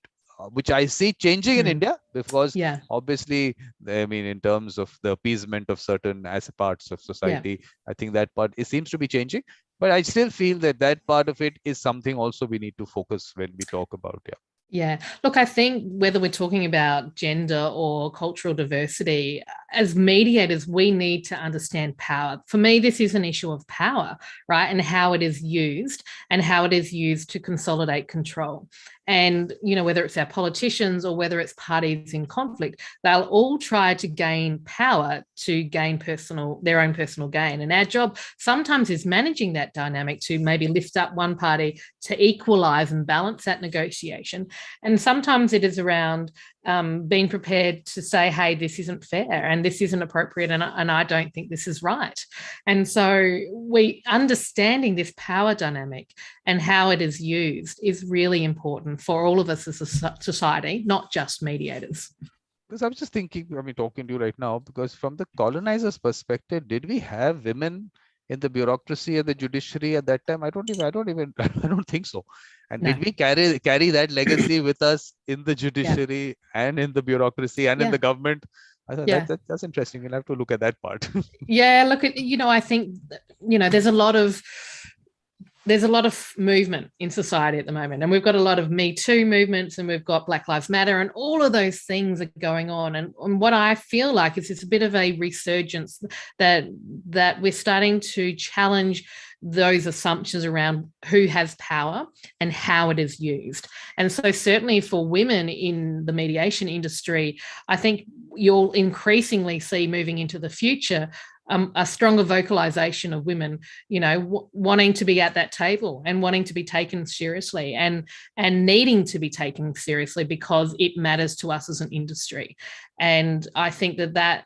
which I see changing in India, because obviously, I mean, in terms of the appeasement of certain as parts of society, I think that part, it seems to be changing. But I still feel that part of it is something also we need to focus when we talk about. Yeah. Look, I think whether we're talking about gender or cultural diversity, as mediators, we need to understand power. For me, this is an issue of power, right? And how it is used to consolidate control. And, whether it's our politicians or whether it's parties in conflict, they'll all try to gain power to gain their own personal gain. And our job sometimes is managing that dynamic to maybe lift up one party to equalize and balance that negotiation. And sometimes it is around being prepared to say, hey, this isn't fair and this isn't appropriate, and I don't think this is right. And so understanding this power dynamic and how it is used is really important for all of us as a society, not just mediators. Because I was just thinking, I mean, talking to you right now, because from the colonizer's perspective, did we have women in the bureaucracy and the judiciary at that time? I don't think so. And did we carry that legacy with us in the judiciary and in the bureaucracy and in the government? I thought that's interesting. We'll have to look at that part. Look at, I think, there's a lot of movement in society at the moment, and we've got a lot of Me Too movements, and we've got Black Lives Matter, and all of those things are going on. And what I feel like is it's a bit of a resurgence that we're starting to challenge those assumptions around who has power and how it is used. And so certainly for women in the mediation industry, I think you'll increasingly see moving into the future a stronger vocalization of women, wanting to be at that table and wanting to be taken seriously and needing to be taken seriously because it matters to us as an industry. And I think that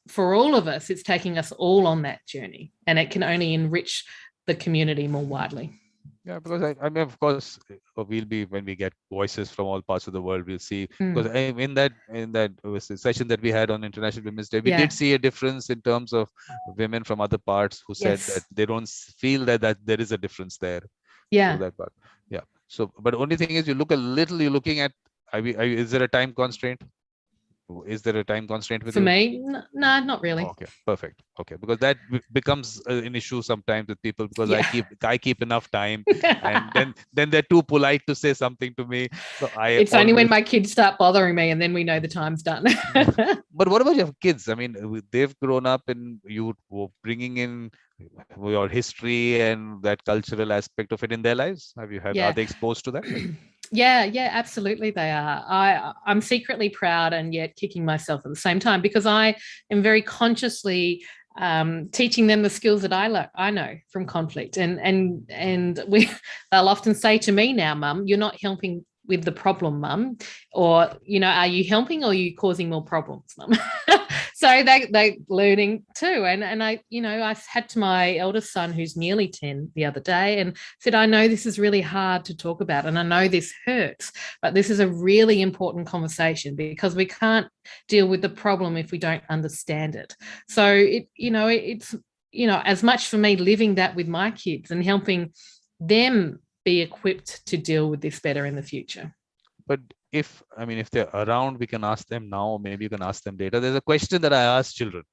for all of us, it's taking us all on that journey, and it can only enrich the community more widely. Yeah, because I mean, of course, we'll be, when we get voices from all parts of the world, we'll see. Because in that session that we had on International Women's Day, we did see a difference in terms of women from other parts who said that they don't feel that there is a difference there. So that part. Yeah. So, but only thing is, you're looking at. Is there a time constraint? Is there a time constraint with For you? me, no, not really. Okay, perfect. Okay, because that becomes an issue sometimes with people, because Yeah. I keep enough time, and then they're too polite to say something to me. So I It's only when always. my kids start bothering me, and then we know the time's done. But what about your kids? I mean, they've grown up in you bringing in your history and that cultural aspect of it in their lives. Are Yeah. they exposed to that? Yeah, absolutely they are. I'm secretly proud and yet kicking myself at the same time, because I am very consciously teaching them the skills that I know from conflict, and they'll often say to me now, Mum, you're not helping with the problem, Mum, or are you helping or are you causing more problems, Mum? So they learning too, and I had to my eldest son, who's nearly 10, the other day, and said, I know this is really hard to talk about, and I know this hurts, but this is a really important conversation, because we can't deal with the problem if we don't understand it. So it's as much for me living that with my kids and helping them be equipped to deal with this better in the future. But if they're around, we can ask them now. Maybe you can ask them later. There's a question that I ask children.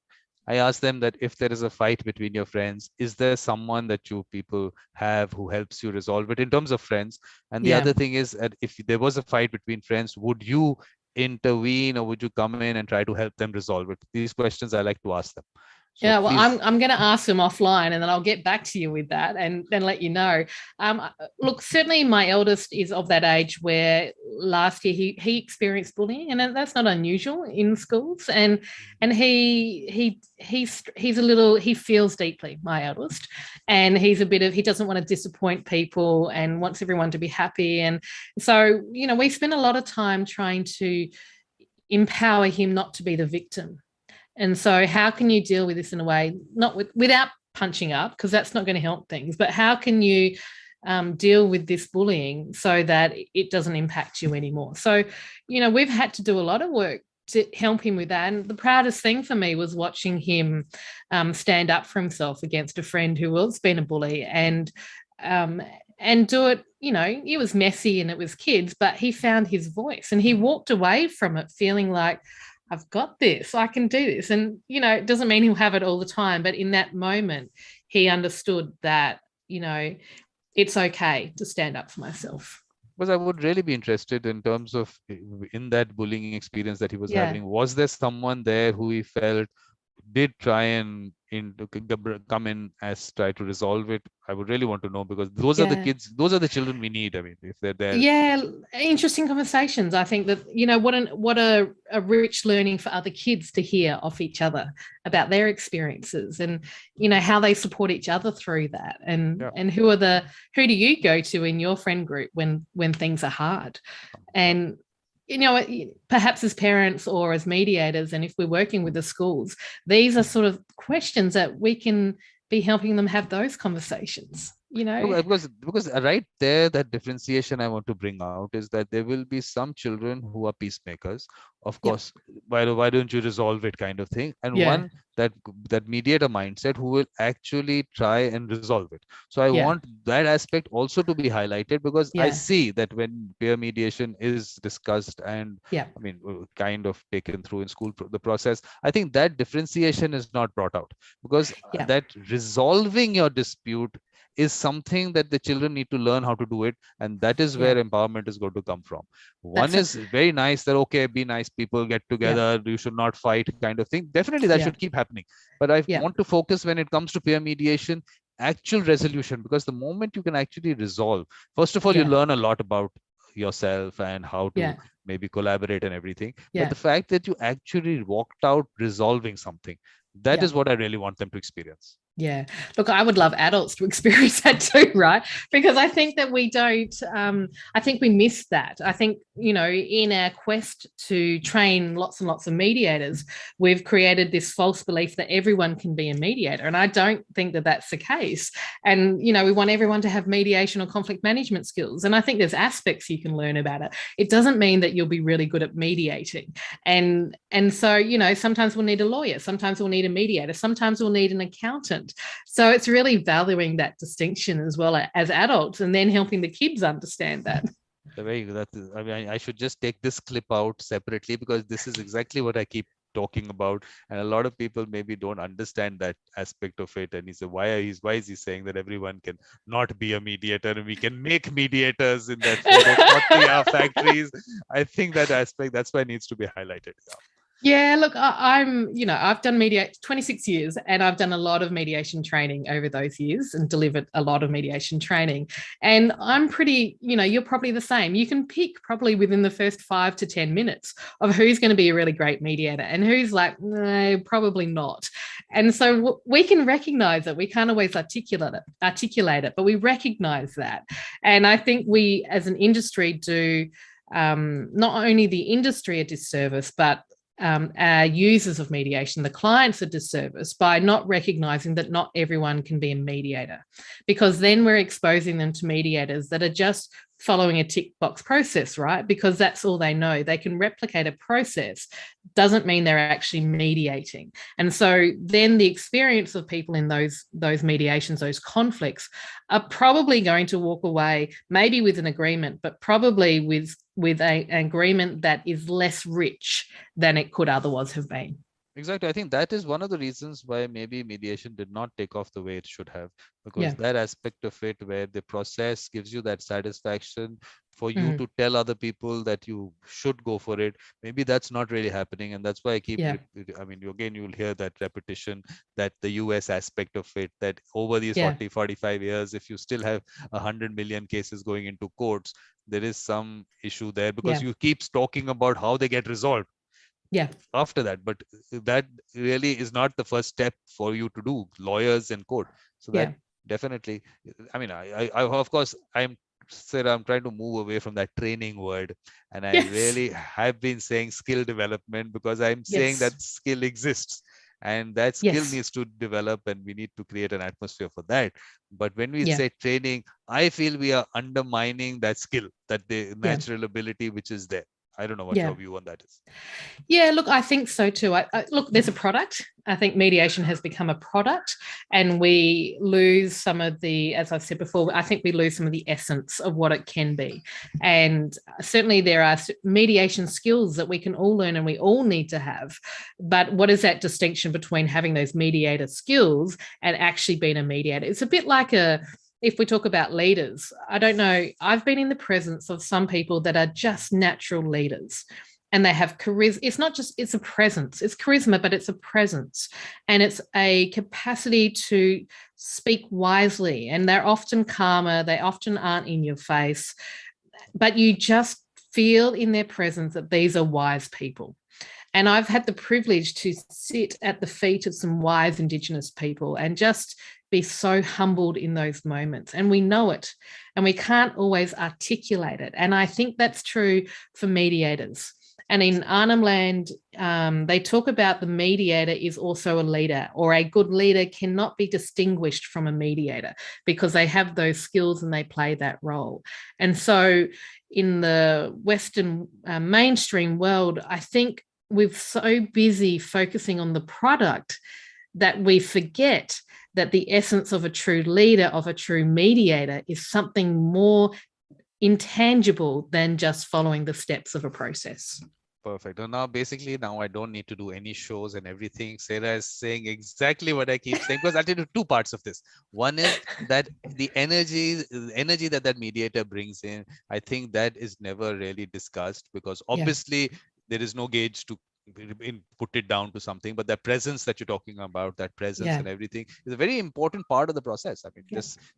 I ask them that if there is a fight between your friends, is there someone that you people have who helps you resolve it in terms of friends? And the Yeah. other thing is that if there was a fight between friends, would you intervene or would you come in and try to help them resolve it? These questions I like to ask them. So Yeah, well, please. I'm going to ask them offline, and then I'll get back to you with that and then let you know. Look, certainly my eldest is of that age where last year he experienced bullying, and that's not unusual in schools. And he's a little, he feels deeply, my eldest, and he doesn't want to disappoint people and wants everyone to be happy. And so we spend a lot of time trying to empower him not to be the victim. And so how can you deal with this in a way, not without punching up, because that's not going to help things, but how can you deal with this bullying so that it doesn't impact you anymore? So, we've had to do a lot of work to help him with that. And the proudest thing for me was watching him stand up for himself against a friend who was been a bully, and do it. It was messy and it was kids, but he found his voice and he walked away from it feeling like, I've got this, I can do this. And, it doesn't mean he'll have it all the time, but in that moment, he understood that, it's okay to stand up for myself. Because I would really be interested in terms of in that bullying experience that he was having, was there someone there who he felt did try and come in as try to resolve it? I would really want to know, because those are the kids, those are the children we need. I mean, if they're there. Yeah, interesting conversations. I think that, what a rich learning for other kids to hear off each other about their experiences, and how they support each other through that, and who do you go to in your friend group when things are hard? And perhaps as parents or as mediators, and if we're working with the schools, these are sort of questions that we can be helping them have those conversations. Because right there, that differentiation I want to bring out is that there will be some children who are peacemakers. Of course, why don't you resolve it, kind of thing, and one that mediator mindset who will actually try and resolve it. So I want that aspect also to be highlighted, because I see that when peer mediation is discussed and kind of taken through in school, the process, I think that differentiation is not brought out, because that resolving your dispute is something that the children need to learn how to do it, and that is where empowerment is going to come from. One is very nice that, okay, be nice people, get together, you should not fight, kind of thing. Definitely that should keep happening, but I want to focus when it comes to peer mediation, actual resolution, because the moment you can actually resolve, first of all, you learn a lot about yourself and how to maybe collaborate and everything, but the fact that you actually walked out resolving something, that is what I really want them to experience. Yeah. Look, I would love adults to experience that too, right? Because I think that we don't, I think we miss that. I think, in our quest to train lots and lots of mediators, we've created this false belief that everyone can be a mediator. And I don't think that that's the case. And, we want everyone to have mediation or conflict management skills. And I think there's aspects you can learn about it. It doesn't mean that you'll be really good at mediating. And so, sometimes we'll need a lawyer, sometimes we'll need a mediator, sometimes we'll need an accountant. So it's really valuing that distinction as well as adults, and then helping the kids understand that. Very good. That is, I mean, I should just take this clip out separately because this is exactly what I keep talking about, and a lot of people maybe don't understand that aspect of it. And he said, why is he saying that everyone can not be a mediator and we can make mediators in that 40-hour factories? I think that aspect, that's why it needs to be highlighted. Yeah. Yeah, look, I've done 26 years, and I've done a lot of mediation training over those years and delivered a lot of mediation training. And I'm pretty, you're probably the same. You can pick probably within the first 5 to 10 minutes of who's going to be a really great mediator and who's like, no, probably not. And so we can recognize it. We can't always articulate it, but we recognize that. And I think we as an industry do not only the industry a disservice, but our users of mediation, the clients, a disservice by not recognizing that not everyone can be a mediator, because then we're exposing them to mediators that are just following a tick box process, right? Because that's all they know. They can replicate a process, doesn't mean they're actually mediating. And so then the experience of people in those mediations, those conflicts, are probably going to walk away maybe with an agreement, but probably with an agreement that is less rich than it could otherwise have been. Exactly. I think that is one of the reasons why maybe mediation did not take off the way it should have, because that aspect of it where the process gives you that satisfaction for you to tell other people that you should go for it. Maybe that's not really happening. And that's why I keep, I mean, again, you'll hear that repetition, that the US aspect of it, that over these 45 years, if you still have 100 million cases going into courts, there is some issue there because you keep talking about how they get resolved after that, but that really is not the first step for you to do, lawyers and court. So that definitely, I mean, I of course I'm trying to move away from that training word, and I really have been saying skill development, because I'm saying that skill exists and that skill needs to develop, and we need to create an atmosphere for that. But when we say training, I feel we are undermining that skill, that the natural ability which is there. I don't know what your view on that is. Yeah, look, I think so too. Look, there's a product. I think mediation has become a product, and we lose some of the, as I've said before, I think we lose some of the essence of what it can be. And certainly there are mediation skills that we can all learn and we all need to have. But what is that distinction between having those mediator skills and actually being a mediator? It's a bit like if we talk about leaders, I don't know, I've been in the presence of some people that are just natural leaders, and they have charisma. It's not just, it's a presence. It's charisma, but it's a presence. And it's a capacity to speak wisely. And they're often calmer. They often aren't in your face, but you just feel in their presence that these are wise people. And I've had the privilege to sit at the feet of some wise Indigenous people and just be so humbled in those moments. And we know it, and we can't always articulate it. And I think that's true for mediators. And in Arnhem Land, they talk about the mediator is also a leader, or a good leader cannot be distinguished from a mediator because they have those skills and they play that role. And so in the Western mainstream world, I think we're so busy focusing on the product that we forget that the essence of a true leader, of a true mediator, is something more intangible than just following the steps of a process. Perfect. And now basically now I don't need to do any shows and everything. Sarah is saying exactly what I keep saying, because I'll tell you two parts of this. One is that the energy that mediator brings in, I think that is never really discussed, because obviously there is no gauge to put it down to something, but that presence that you're talking about, that presence and everything is a very important part of the process. I mean,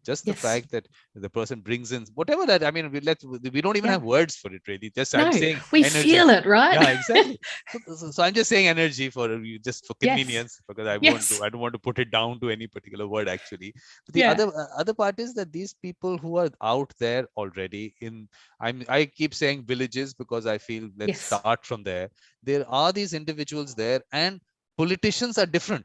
just the fact that the person brings in whatever that, I mean, we don't even have words for it really. I'm saying we energy. Feel it, right? Yeah, exactly. So I'm just saying energy for just for convenience, because I don't want to put it down to any particular word actually. But the other part is that these people who are out there already in, I keep saying villages, because I feel let's start from there. There are these individuals there, and politicians are different.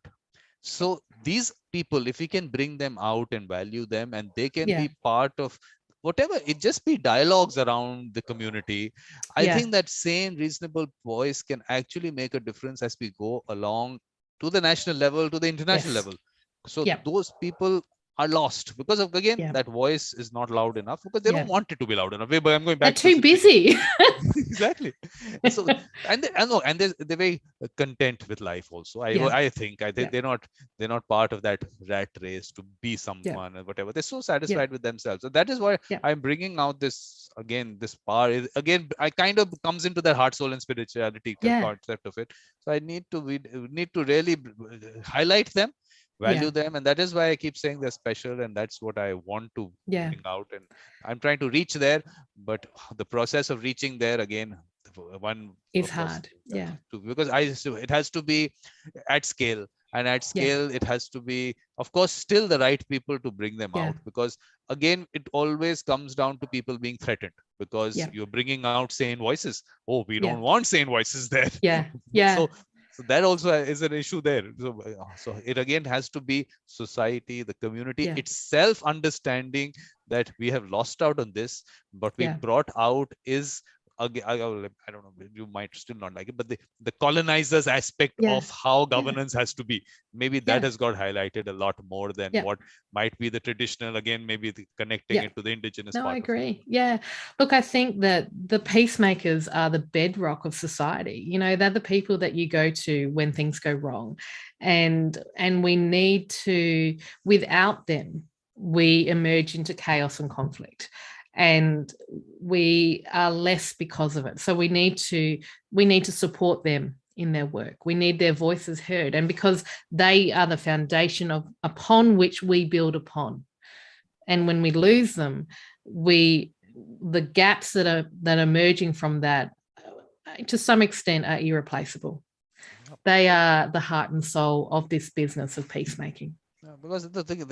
So these people, if we can bring them out and value them, and they can be part of whatever, it just be dialogues around the community. I think that same reasonable voice can actually make a difference as we go along to the national level, to the international level. So those people are lost because of, again, Yeah. that voice is not loud enough because they Yeah. don't want it to be loud enough. But I'm going They're back to too busy. exactly. So, and I know, and they're very content with life also. Yeah. I think Yeah. they're not part of that rat race to be Yeah. someone or whatever. They're so Yeah. satisfied with themselves. So that is why Yeah. I'm bringing out this again. This power is again. I kind of comes into that heart, soul, and spirituality Yeah. concept of it. So we need to really highlight them, Yeah. value them, and that is why I keep saying they're special, and that's what I want to Yeah. bring out. And I'm trying to reach there, but the process of reaching there again, one It's of course, hard. Yeah. because it has to be at scale, and at Yeah. scale it has to be, of course, still the right people to bring them Yeah. out, because again it always comes down to people being threatened because Yeah. you're bringing out sane voices. Oh, we Yeah. don't want sane voices there. Yeah. Yeah. So that also is an issue there. So it again has to be society, the community Yeah. itself understanding that we have lost out on this. What we Yeah. brought out is, again, I don't know, you might still not like it, but the colonizers aspect Yeah. of how Yeah. governance has to be, maybe that Yeah. has got highlighted a lot more than Yeah. what might be the traditional, again, maybe connecting Yeah. it to the indigenous No, I part of it. agree. Yeah. Look, I think that the peacemakers are the bedrock of society. You know, they're the people that you go to when things go wrong. And we need to, without them, we emerge into chaos and conflict. And we are less because of it. So we need to support them in their work. We need their voices heard. And because they are the foundation upon which we build upon. And when we lose them, the gaps that are emerging from that, to some extent, are irreplaceable. They are the heart and soul of this business of peacemaking. Because the thing,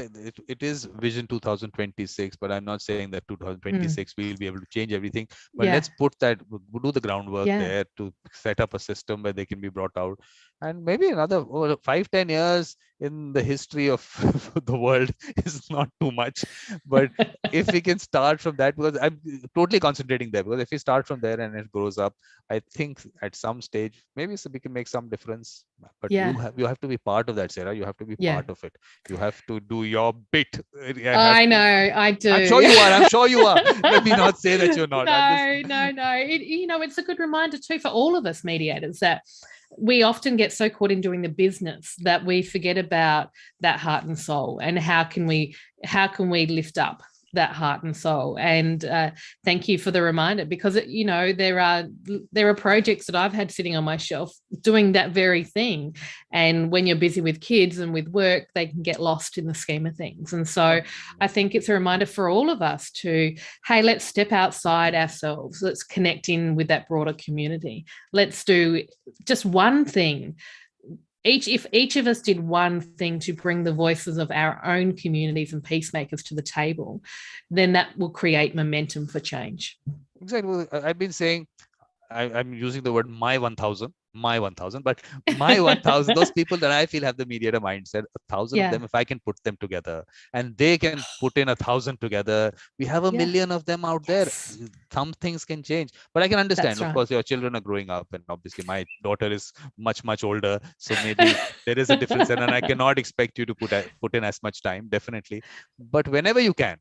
it is Vision 2026, but I'm not saying that 2026 we'll be able to change everything. But Yeah. let's do the groundwork there to set up a system where they can be brought out. And maybe another 5-10 years in the history of the world is not too much. But if we can start from that, because I'm totally concentrating there, because if we start from there and it grows up, I think at some stage, maybe we can make some difference. But you have to be part of that, Sarah. You have to be part of it. You have to do your bit. I know, I do. I'm sure you are. I'm sure you are. Let me not say that you're not. No. It's a good reminder too for all of us mediators that we often get so caught in doing the business that we forget about that heart and soul, and how can we lift up that heart and soul. And thank you for the reminder, because there are projects that I've had sitting on my shelf doing that very thing, and when you're busy with kids and with work, they can get lost in the scheme of things. And so I think it's a reminder for all of us to, hey, let's step outside ourselves, let's connect in with that broader community, let's do just one thing. If each of us did one thing to bring the voices of our own communities and peacemakers to the table, then that will create momentum for change. Exactly. I've been saying, I'm using the word my 1,000, but my 1,000, those people that I feel have the mediator mindset, 1,000 of them, if I can put them together and they can put in 1,000 together, we have a million of them out there. Some things can change, but I can understand, of course, your children are growing up, and obviously my daughter is much, much older. So maybe there is a difference, and I cannot expect you to put in as much time, definitely. But whenever you can,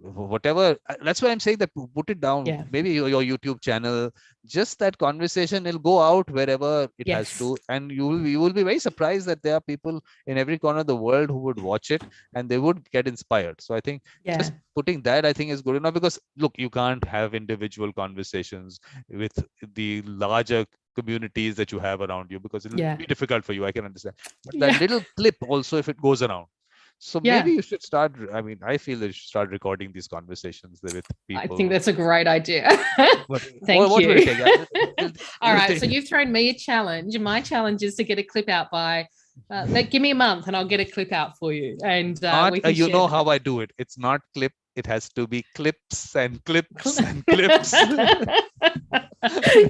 whatever, that's why I'm saying that put it down. Maybe your YouTube channel, just that conversation will go out wherever it has to, and you will be very surprised that there are people in every corner of the world who would watch it and they would get inspired. So I think just putting that, I think, is good enough, because look, you can't have individual conversations with the larger communities that you have around you, because it'll be difficult for you. I can understand, but that little clip also, if it goes around. So maybe you should start. I mean, I feel that you should start recording these conversations with people. I think that's a great idea. Thank you. All right. So you've thrown me a challenge. My challenge is to get a clip out by, give me a month and I'll get a clip out for you. And we can you know how I do it. It's not clip. It has to be clips and clips and clips.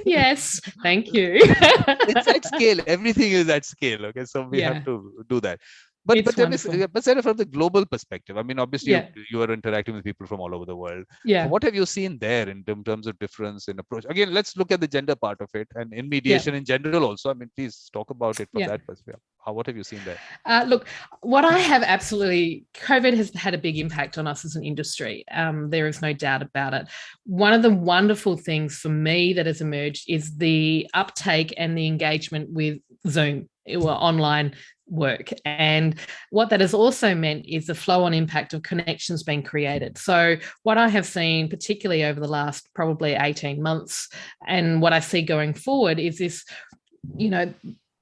Yes. Thank you. It's at scale. Everything is at scale. Okay. So we have to do that. It's tell me, wonderful. but Sarah, from the global perspective, I mean, obviously Yeah. you are interacting with people from all over the world. Yeah. What have you seen there in terms of difference in approach? Again, let's look at the gender part of it, and in mediation in general also. I mean, please talk about it from that perspective. What have you seen there? Look, what I have absolutely, COVID has had a big impact on us as an industry. There is no doubt about it. One of the wonderful things for me that has emerged is the uptake and the engagement with Zoom or online work. And what that has also meant is the flow on impact of connections being created. So what I have seen, particularly over the last probably 18 months, and what I see going forward is this,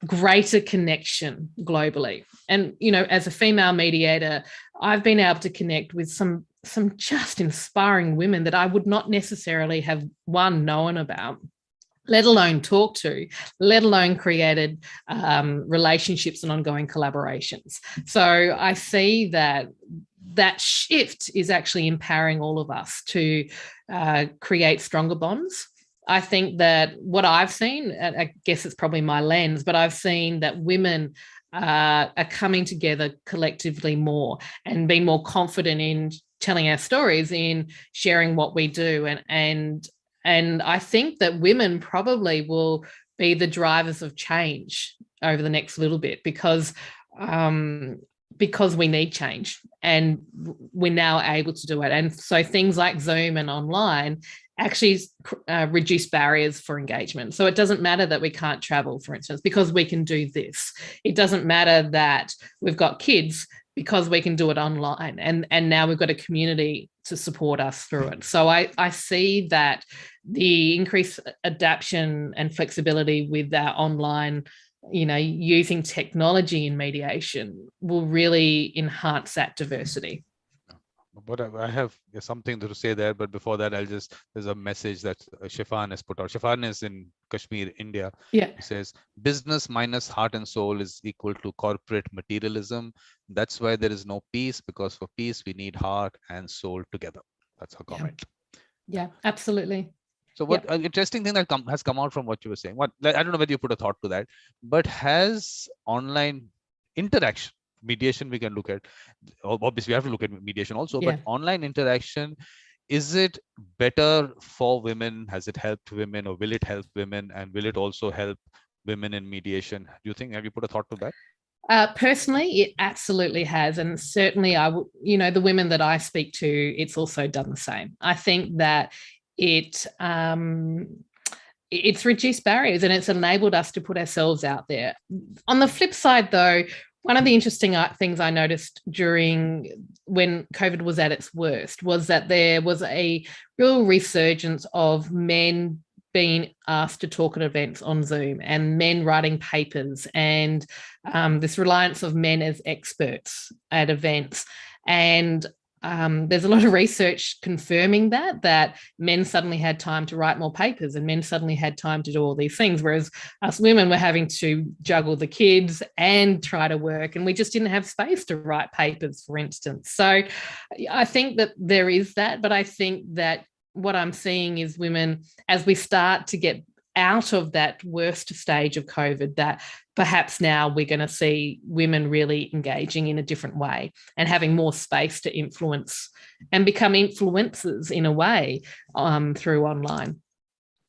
greater connection globally. And, as a female mediator, I've been able to connect with some just inspiring women that I would not necessarily have known about, let alone talk to, let alone created relationships and ongoing collaborations. So I see that shift is actually empowering all of us to create stronger bonds. I think that what I've seen, I guess it's probably my lens, but I've seen that women are coming together collectively more and being more confident in telling our stories, in sharing what we do. And I think that women probably will be the drivers of change over the next little bit because we need change and we're now able to do it. And so things like Zoom and online actually reduce barriers for engagement. So it doesn't matter that we can't travel, for instance, because we can do this. It doesn't matter that we've got kids because we can do it online. And now we've got a community to support us through it. So I see that the increased adaptation and flexibility with our online, using technology in mediation will really enhance that diversity. But I have something to say there, but before that, there's a message that Shifan has put out. Shifan is in Kashmir, India. Yeah. He says, business minus heart and soul is equal to corporate materialism. That's why there is no peace, because for peace, we need heart and soul together. That's her comment. Yeah, absolutely. So what an interesting thing that has come out from what you were saying. I don't know whether you put a thought to that, but has online interaction, mediation we can look at, obviously we have to look at mediation also, but online interaction, is it better for women? Has it helped women, or will it help women? And will it also help women in mediation? Do you think, have you put a thought to that? Personally, it absolutely has. And certainly the women that I speak to, it's also done the same. I think that it's reduced barriers and it's enabled us to put ourselves out there. On the flip side, though, one of the interesting things I noticed when COVID was at its worst was that there was a real resurgence of men being asked to talk at events on Zoom and men writing papers and this reliance of men as experts at events. And there's a lot of research confirming that men suddenly had time to write more papers and men suddenly had time to do all these things, whereas us women were having to juggle the kids and try to work, and we just didn't have space to write papers, for instance. So I think that there is that, but I think that what I'm seeing is women, as we start to get out of that worst stage of COVID, that perhaps now we're going to see women really engaging in a different way and having more space to influence and become influencers in a way through online.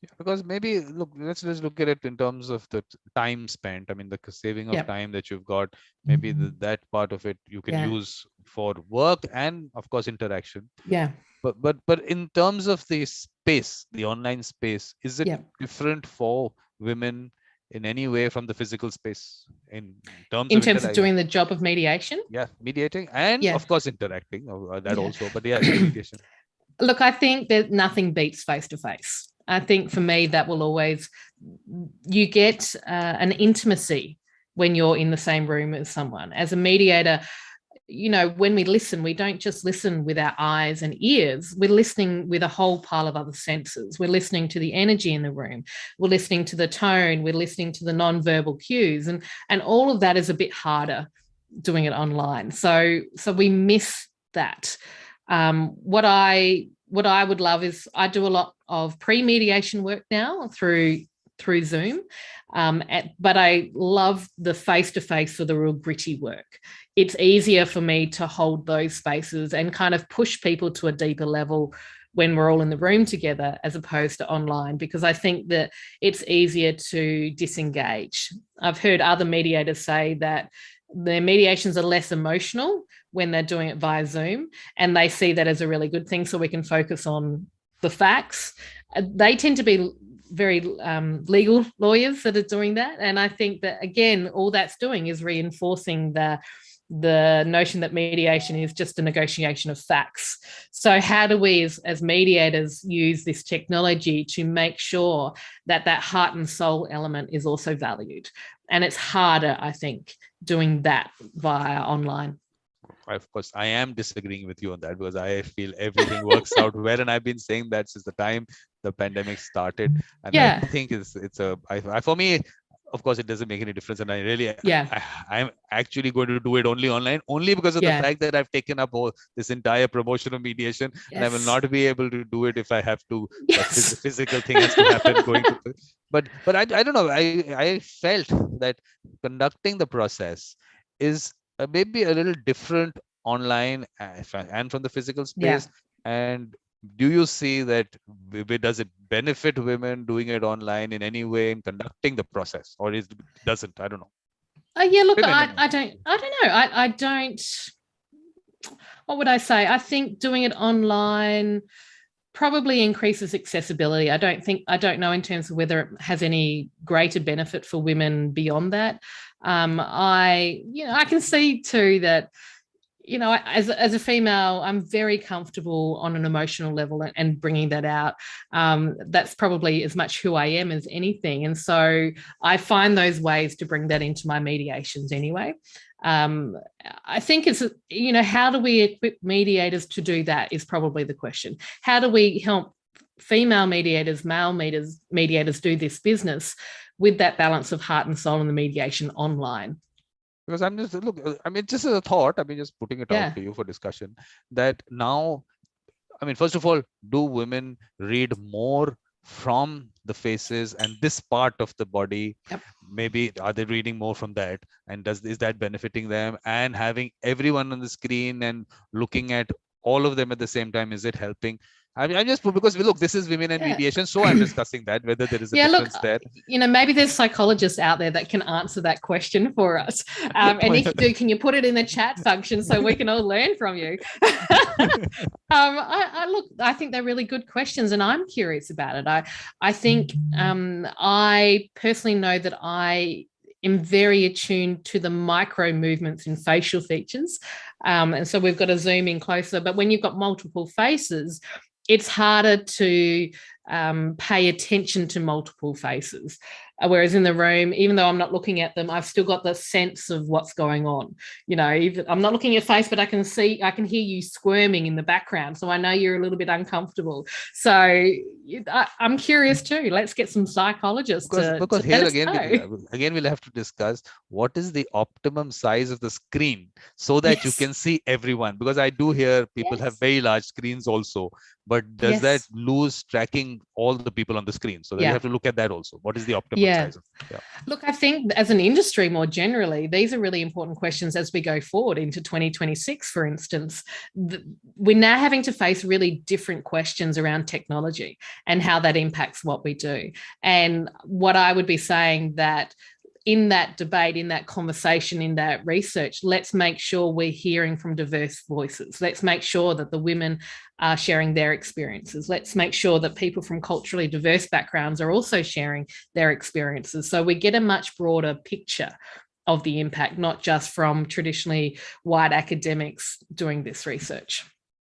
Yeah, because maybe let's look at it in terms of the time spent. I mean, the saving of time that you've got, maybe that part of it you can use for work and of course interaction. Yeah. But in terms of the space, the online space, is it different for women in any way from the physical space in terms of doing the job of mediation? Yeah, mediating and of course interacting, that also, but mediation. Look, I think that nothing beats face-to-face. I think for me that will always, you get an intimacy when you're in the same room as someone. As a mediator, when we listen, we don't just listen with our eyes and ears. We're listening with a whole pile of other senses. We're listening to the energy in the room. We're listening to the tone. We're listening to the non-verbal cues. And all of that is a bit harder doing it online. So we miss that. What I would love is I do a lot of pre-mediation work now through through Zoom. But I love the face-to-face for the real gritty work. It's easier for me to hold those spaces and kind of push people to a deeper level when we're all in the room together, as opposed to online, because I think that it's easier to disengage. I've heard other mediators say that their mediations are less emotional when they're doing it via Zoom, and they see that as a really good thing, so we can focus on the facts. They tend to be very legal lawyers that are doing that, and I think that, again, all that's doing is reinforcing the notion that mediation is just a negotiation of facts. So how do we as mediators use this technology to make sure that heart and soul element is also valued? And it's harder, I think, doing that via online. Of course, I am disagreeing with you on that, because I feel everything works out well, and I've been saying that since the time the pandemic started. And I think for me, of course, it doesn't make any difference, and I'm actually going to do it only online, only because of the fact that I've taken up this entire promotion of mediation, and I will not be able to do it if I have to. The physical thing has to happen. But I don't know. I felt that conducting the process is maybe a little different online and from the physical space. And do you see that does it benefit women doing it online in any way in conducting the process, or doesn't? I don't know. Look, I don't know. I don't. What would I say? I think doing it online probably increases accessibility. I don't know in terms of whether it has any greater benefit for women beyond that. I can see too that, as a female, I'm very comfortable on an emotional level and bringing that out. That's probably as much who I am as anything. And so I find those ways to bring that into my mediations anyway. I think it's, how do we equip mediators to do that is probably the question. How do we help female mediators, male mediators do this business with that balance of heart and soul in the mediation online? Because just as a thought, just putting it out to you for discussion, that now, first of all, do women read more from the faces and this part of the body? Maybe are they reading more from that, and is that benefiting them? And having everyone on the screen and looking at all of them at the same time, is it helping? I'm just, because look, this is women and mediation, so I'm discussing that, whether there is a difference there. Maybe there's psychologists out there that can answer that question for us. And if you do, can you put it in the chat function so we can all learn from you? I think they're really good questions, and I'm curious about it. I think I personally know that I am very attuned to the micro movements in facial features. And so we've got to zoom in closer. But when you've got multiple faces, it's harder to pay attention to multiple faces. Whereas in the room, even though I'm not looking at them, I've still got the sense of what's going on. I'm not looking at your face, but I can hear you squirming in the background. So I know you're a little bit uncomfortable. So I'm curious too. Let's get some psychologists because here again, we'll have to discuss what is the optimum size of the screen so that you can see everyone. Because I do hear people have very large screens also, but does that lose tracking all the people on the screen? So then you have to look at that also. What is the optimum size? Look, I think as an industry more generally, these are really important questions as we go forward into 2026, for instance. We're now having to face really different questions around technology and how that impacts what we do. And what I would be saying that in that debate, in that conversation, in that research, let's make sure we're hearing from diverse voices. Let's make sure that the women are sharing their experiences. Let's make sure that people from culturally diverse backgrounds are also sharing their experiences. So we get a much broader picture of the impact, not just from traditionally white academics doing this research.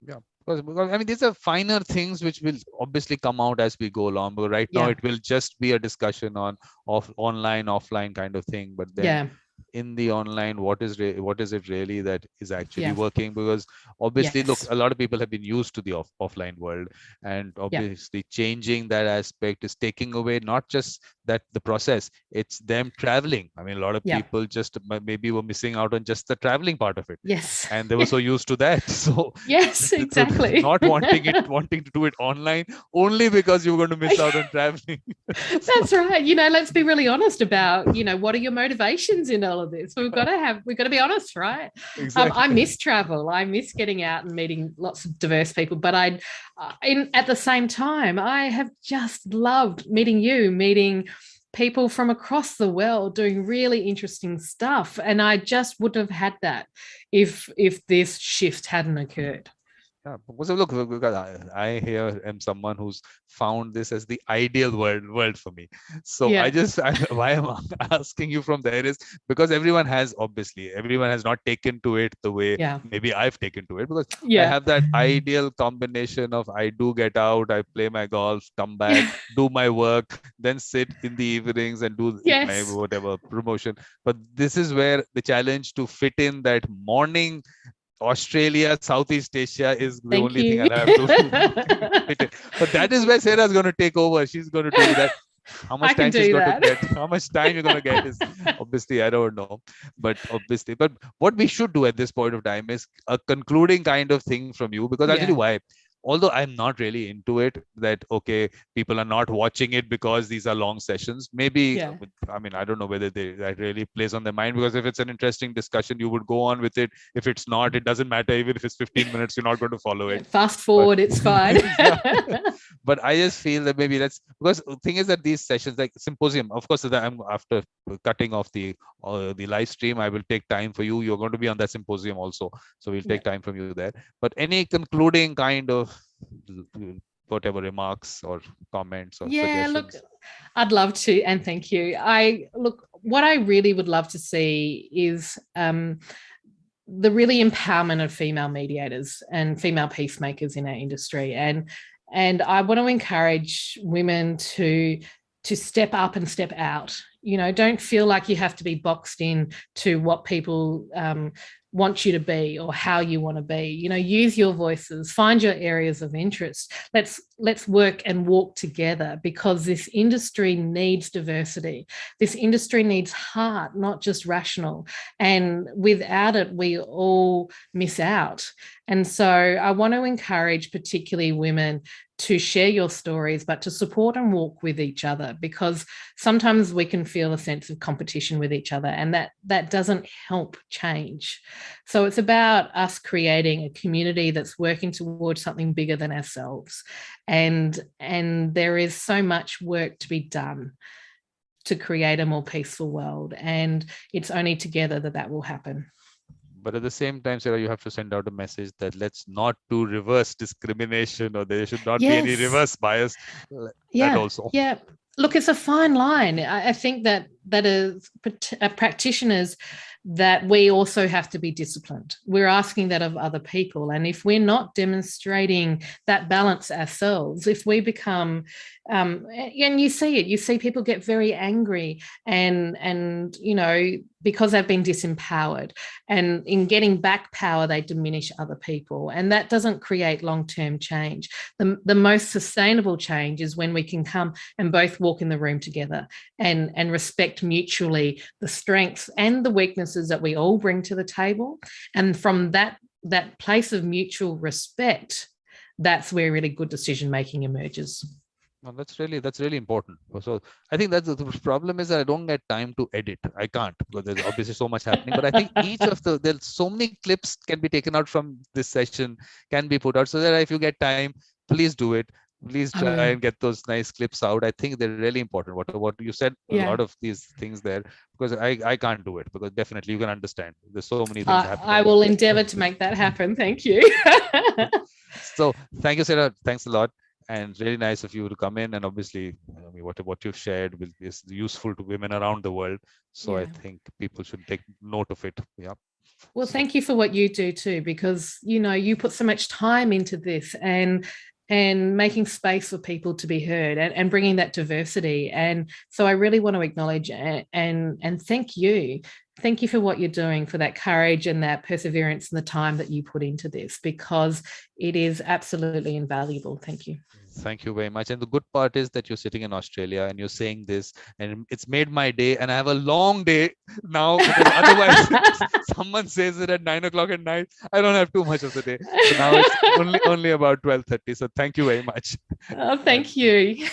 Yeah. Because these are finer things which will obviously come out as we go along. But right now, it will just be a discussion on online, offline kind of thing. But then in the online, what is it really that is actually Yeah. working? Because obviously, look, Yes. a lot of people have been used to the offline world, and Yeah. obviously changing that aspect is taking away not just that the process, it's them traveling. I mean, a lot of Yeah. people just maybe were missing out on just the traveling part of it, Yes. and they were so used to that. So Yes, so exactly. not wanting to do it online only because you're going to miss out on traveling. So, That's right. Let's be really honest about, what are your motivations in all of this? We've got to be honest, right? I exactly. miss travel. I miss getting out and meeting lots of diverse people. But at the same time, I have just loved meeting people from across the world doing really interesting stuff. And I just wouldn't have had that if this shift hadn't occurred. Yeah, because look, I here am someone who's found this as the ideal world for me. So Yeah. why I'm asking you from there is because everyone has not taken to it the way Yeah. maybe I've taken to it, because I Yeah. have that ideal combination of I do get out, I play my golf, come back, do my work, then sit in the evenings and do my Yes. whatever promotion. But this is where the challenge to fit in that morning Australia, Southeast Asia is the Thank only thing you. I'll have to fit it. But that is where Sarah's going to take over. She's going to do that. How I much can time she's do going to that. get, how much time you're going to get is obviously, I don't know. But obviously, but what we should do at this point of time is a concluding kind of thing from you, because I'll tell you Yeah. why. Although I'm not really into it, that okay, people are not watching it because these are long sessions. Maybe, Yeah. I mean, I don't know whether that really plays on their mind, because if it's an interesting discussion, you would go on with it. If it's not, it doesn't matter. Even if it's 15 minutes, you're not going to follow Yeah. it. Fast But forward, it's fine. yeah, but I just feel that maybe that's because the thing is that these sessions, like symposium, of course, that I'm after cutting off the live stream, I will take time for you. You're going to be on that symposium also, so we'll Yeah. take time from you there. But any concluding kind of whatever remarks or comments or Yeah, look, suggestions? I'd love to, and thank you. What I really would love to see is the really empowerment of female mediators and female peacemakers in our industry, and I want to encourage women to step up and step out. Don't feel like you have to be boxed in to what people want you to be or how you want to be. Use your voices, find your areas of interest. Let's work and walk together, because this industry needs diversity. This industry needs heart, not just rational. And without it, we all miss out. And so I want to encourage particularly women to share your stories, but to support and walk with each other, because sometimes we can feel a sense of competition with each other, and that doesn't help change. So it's about us creating a community that's working towards something bigger than ourselves. And there is so much work to be done to create a more peaceful world. And it's only together that will happen. But at the same time, Sarah, you have to send out a message that let's not do reverse discrimination, or there should not be any Yes. reverse bias. That Yeah. also. Yeah. Look, it's a fine line. I think that as practitioners, that we also have to be disciplined. We're asking that of other people. And if we're not demonstrating that balance ourselves, if we become, and you see people get very angry and because they've been disempowered, and in getting back power, they diminish other people. And that doesn't create long-term change. The most sustainable change is when we can come and both walk in the room together and respect mutually the strengths and the weaknesses that we all bring to the table. And from that place of mutual respect, that's where really good decision making emerges. Well, that's really important. So I think that's the problem is that I don't get time to edit. I can't, because there's obviously so much happening. But I think there's so many clips can be taken out from this session, can be put out, so that if you get time, please do it. Please I try will. and get those nice clips out. I think they're really important. What you said, a Yeah. lot of these things there, because I can't do it, because definitely you can understand. There's so many things happening. I will endeavor to make that happen. Thank you. So thank you, Sarah. Thanks a lot. And really nice of you to come in. And obviously, I mean, what you've shared is useful to women around the world. So I think people should take note of it. Yeah. Well, thank you for what you do too, because you put so much time into this and making space for people to be heard and bringing that diversity. And so I really want to acknowledge and thank you thank you for what you're doing, for that courage and that perseverance and the time that you put into this, because it is absolutely invaluable. Thank you. Thank you very much. And the good part is that you're sitting in Australia and you're saying this, and it's made my day. And I have a long day now, because otherwise, someone says it at 9 o'clock at night, I don't have too much of the day. So now it's only about 12:30. So thank you very much. Oh, thank you.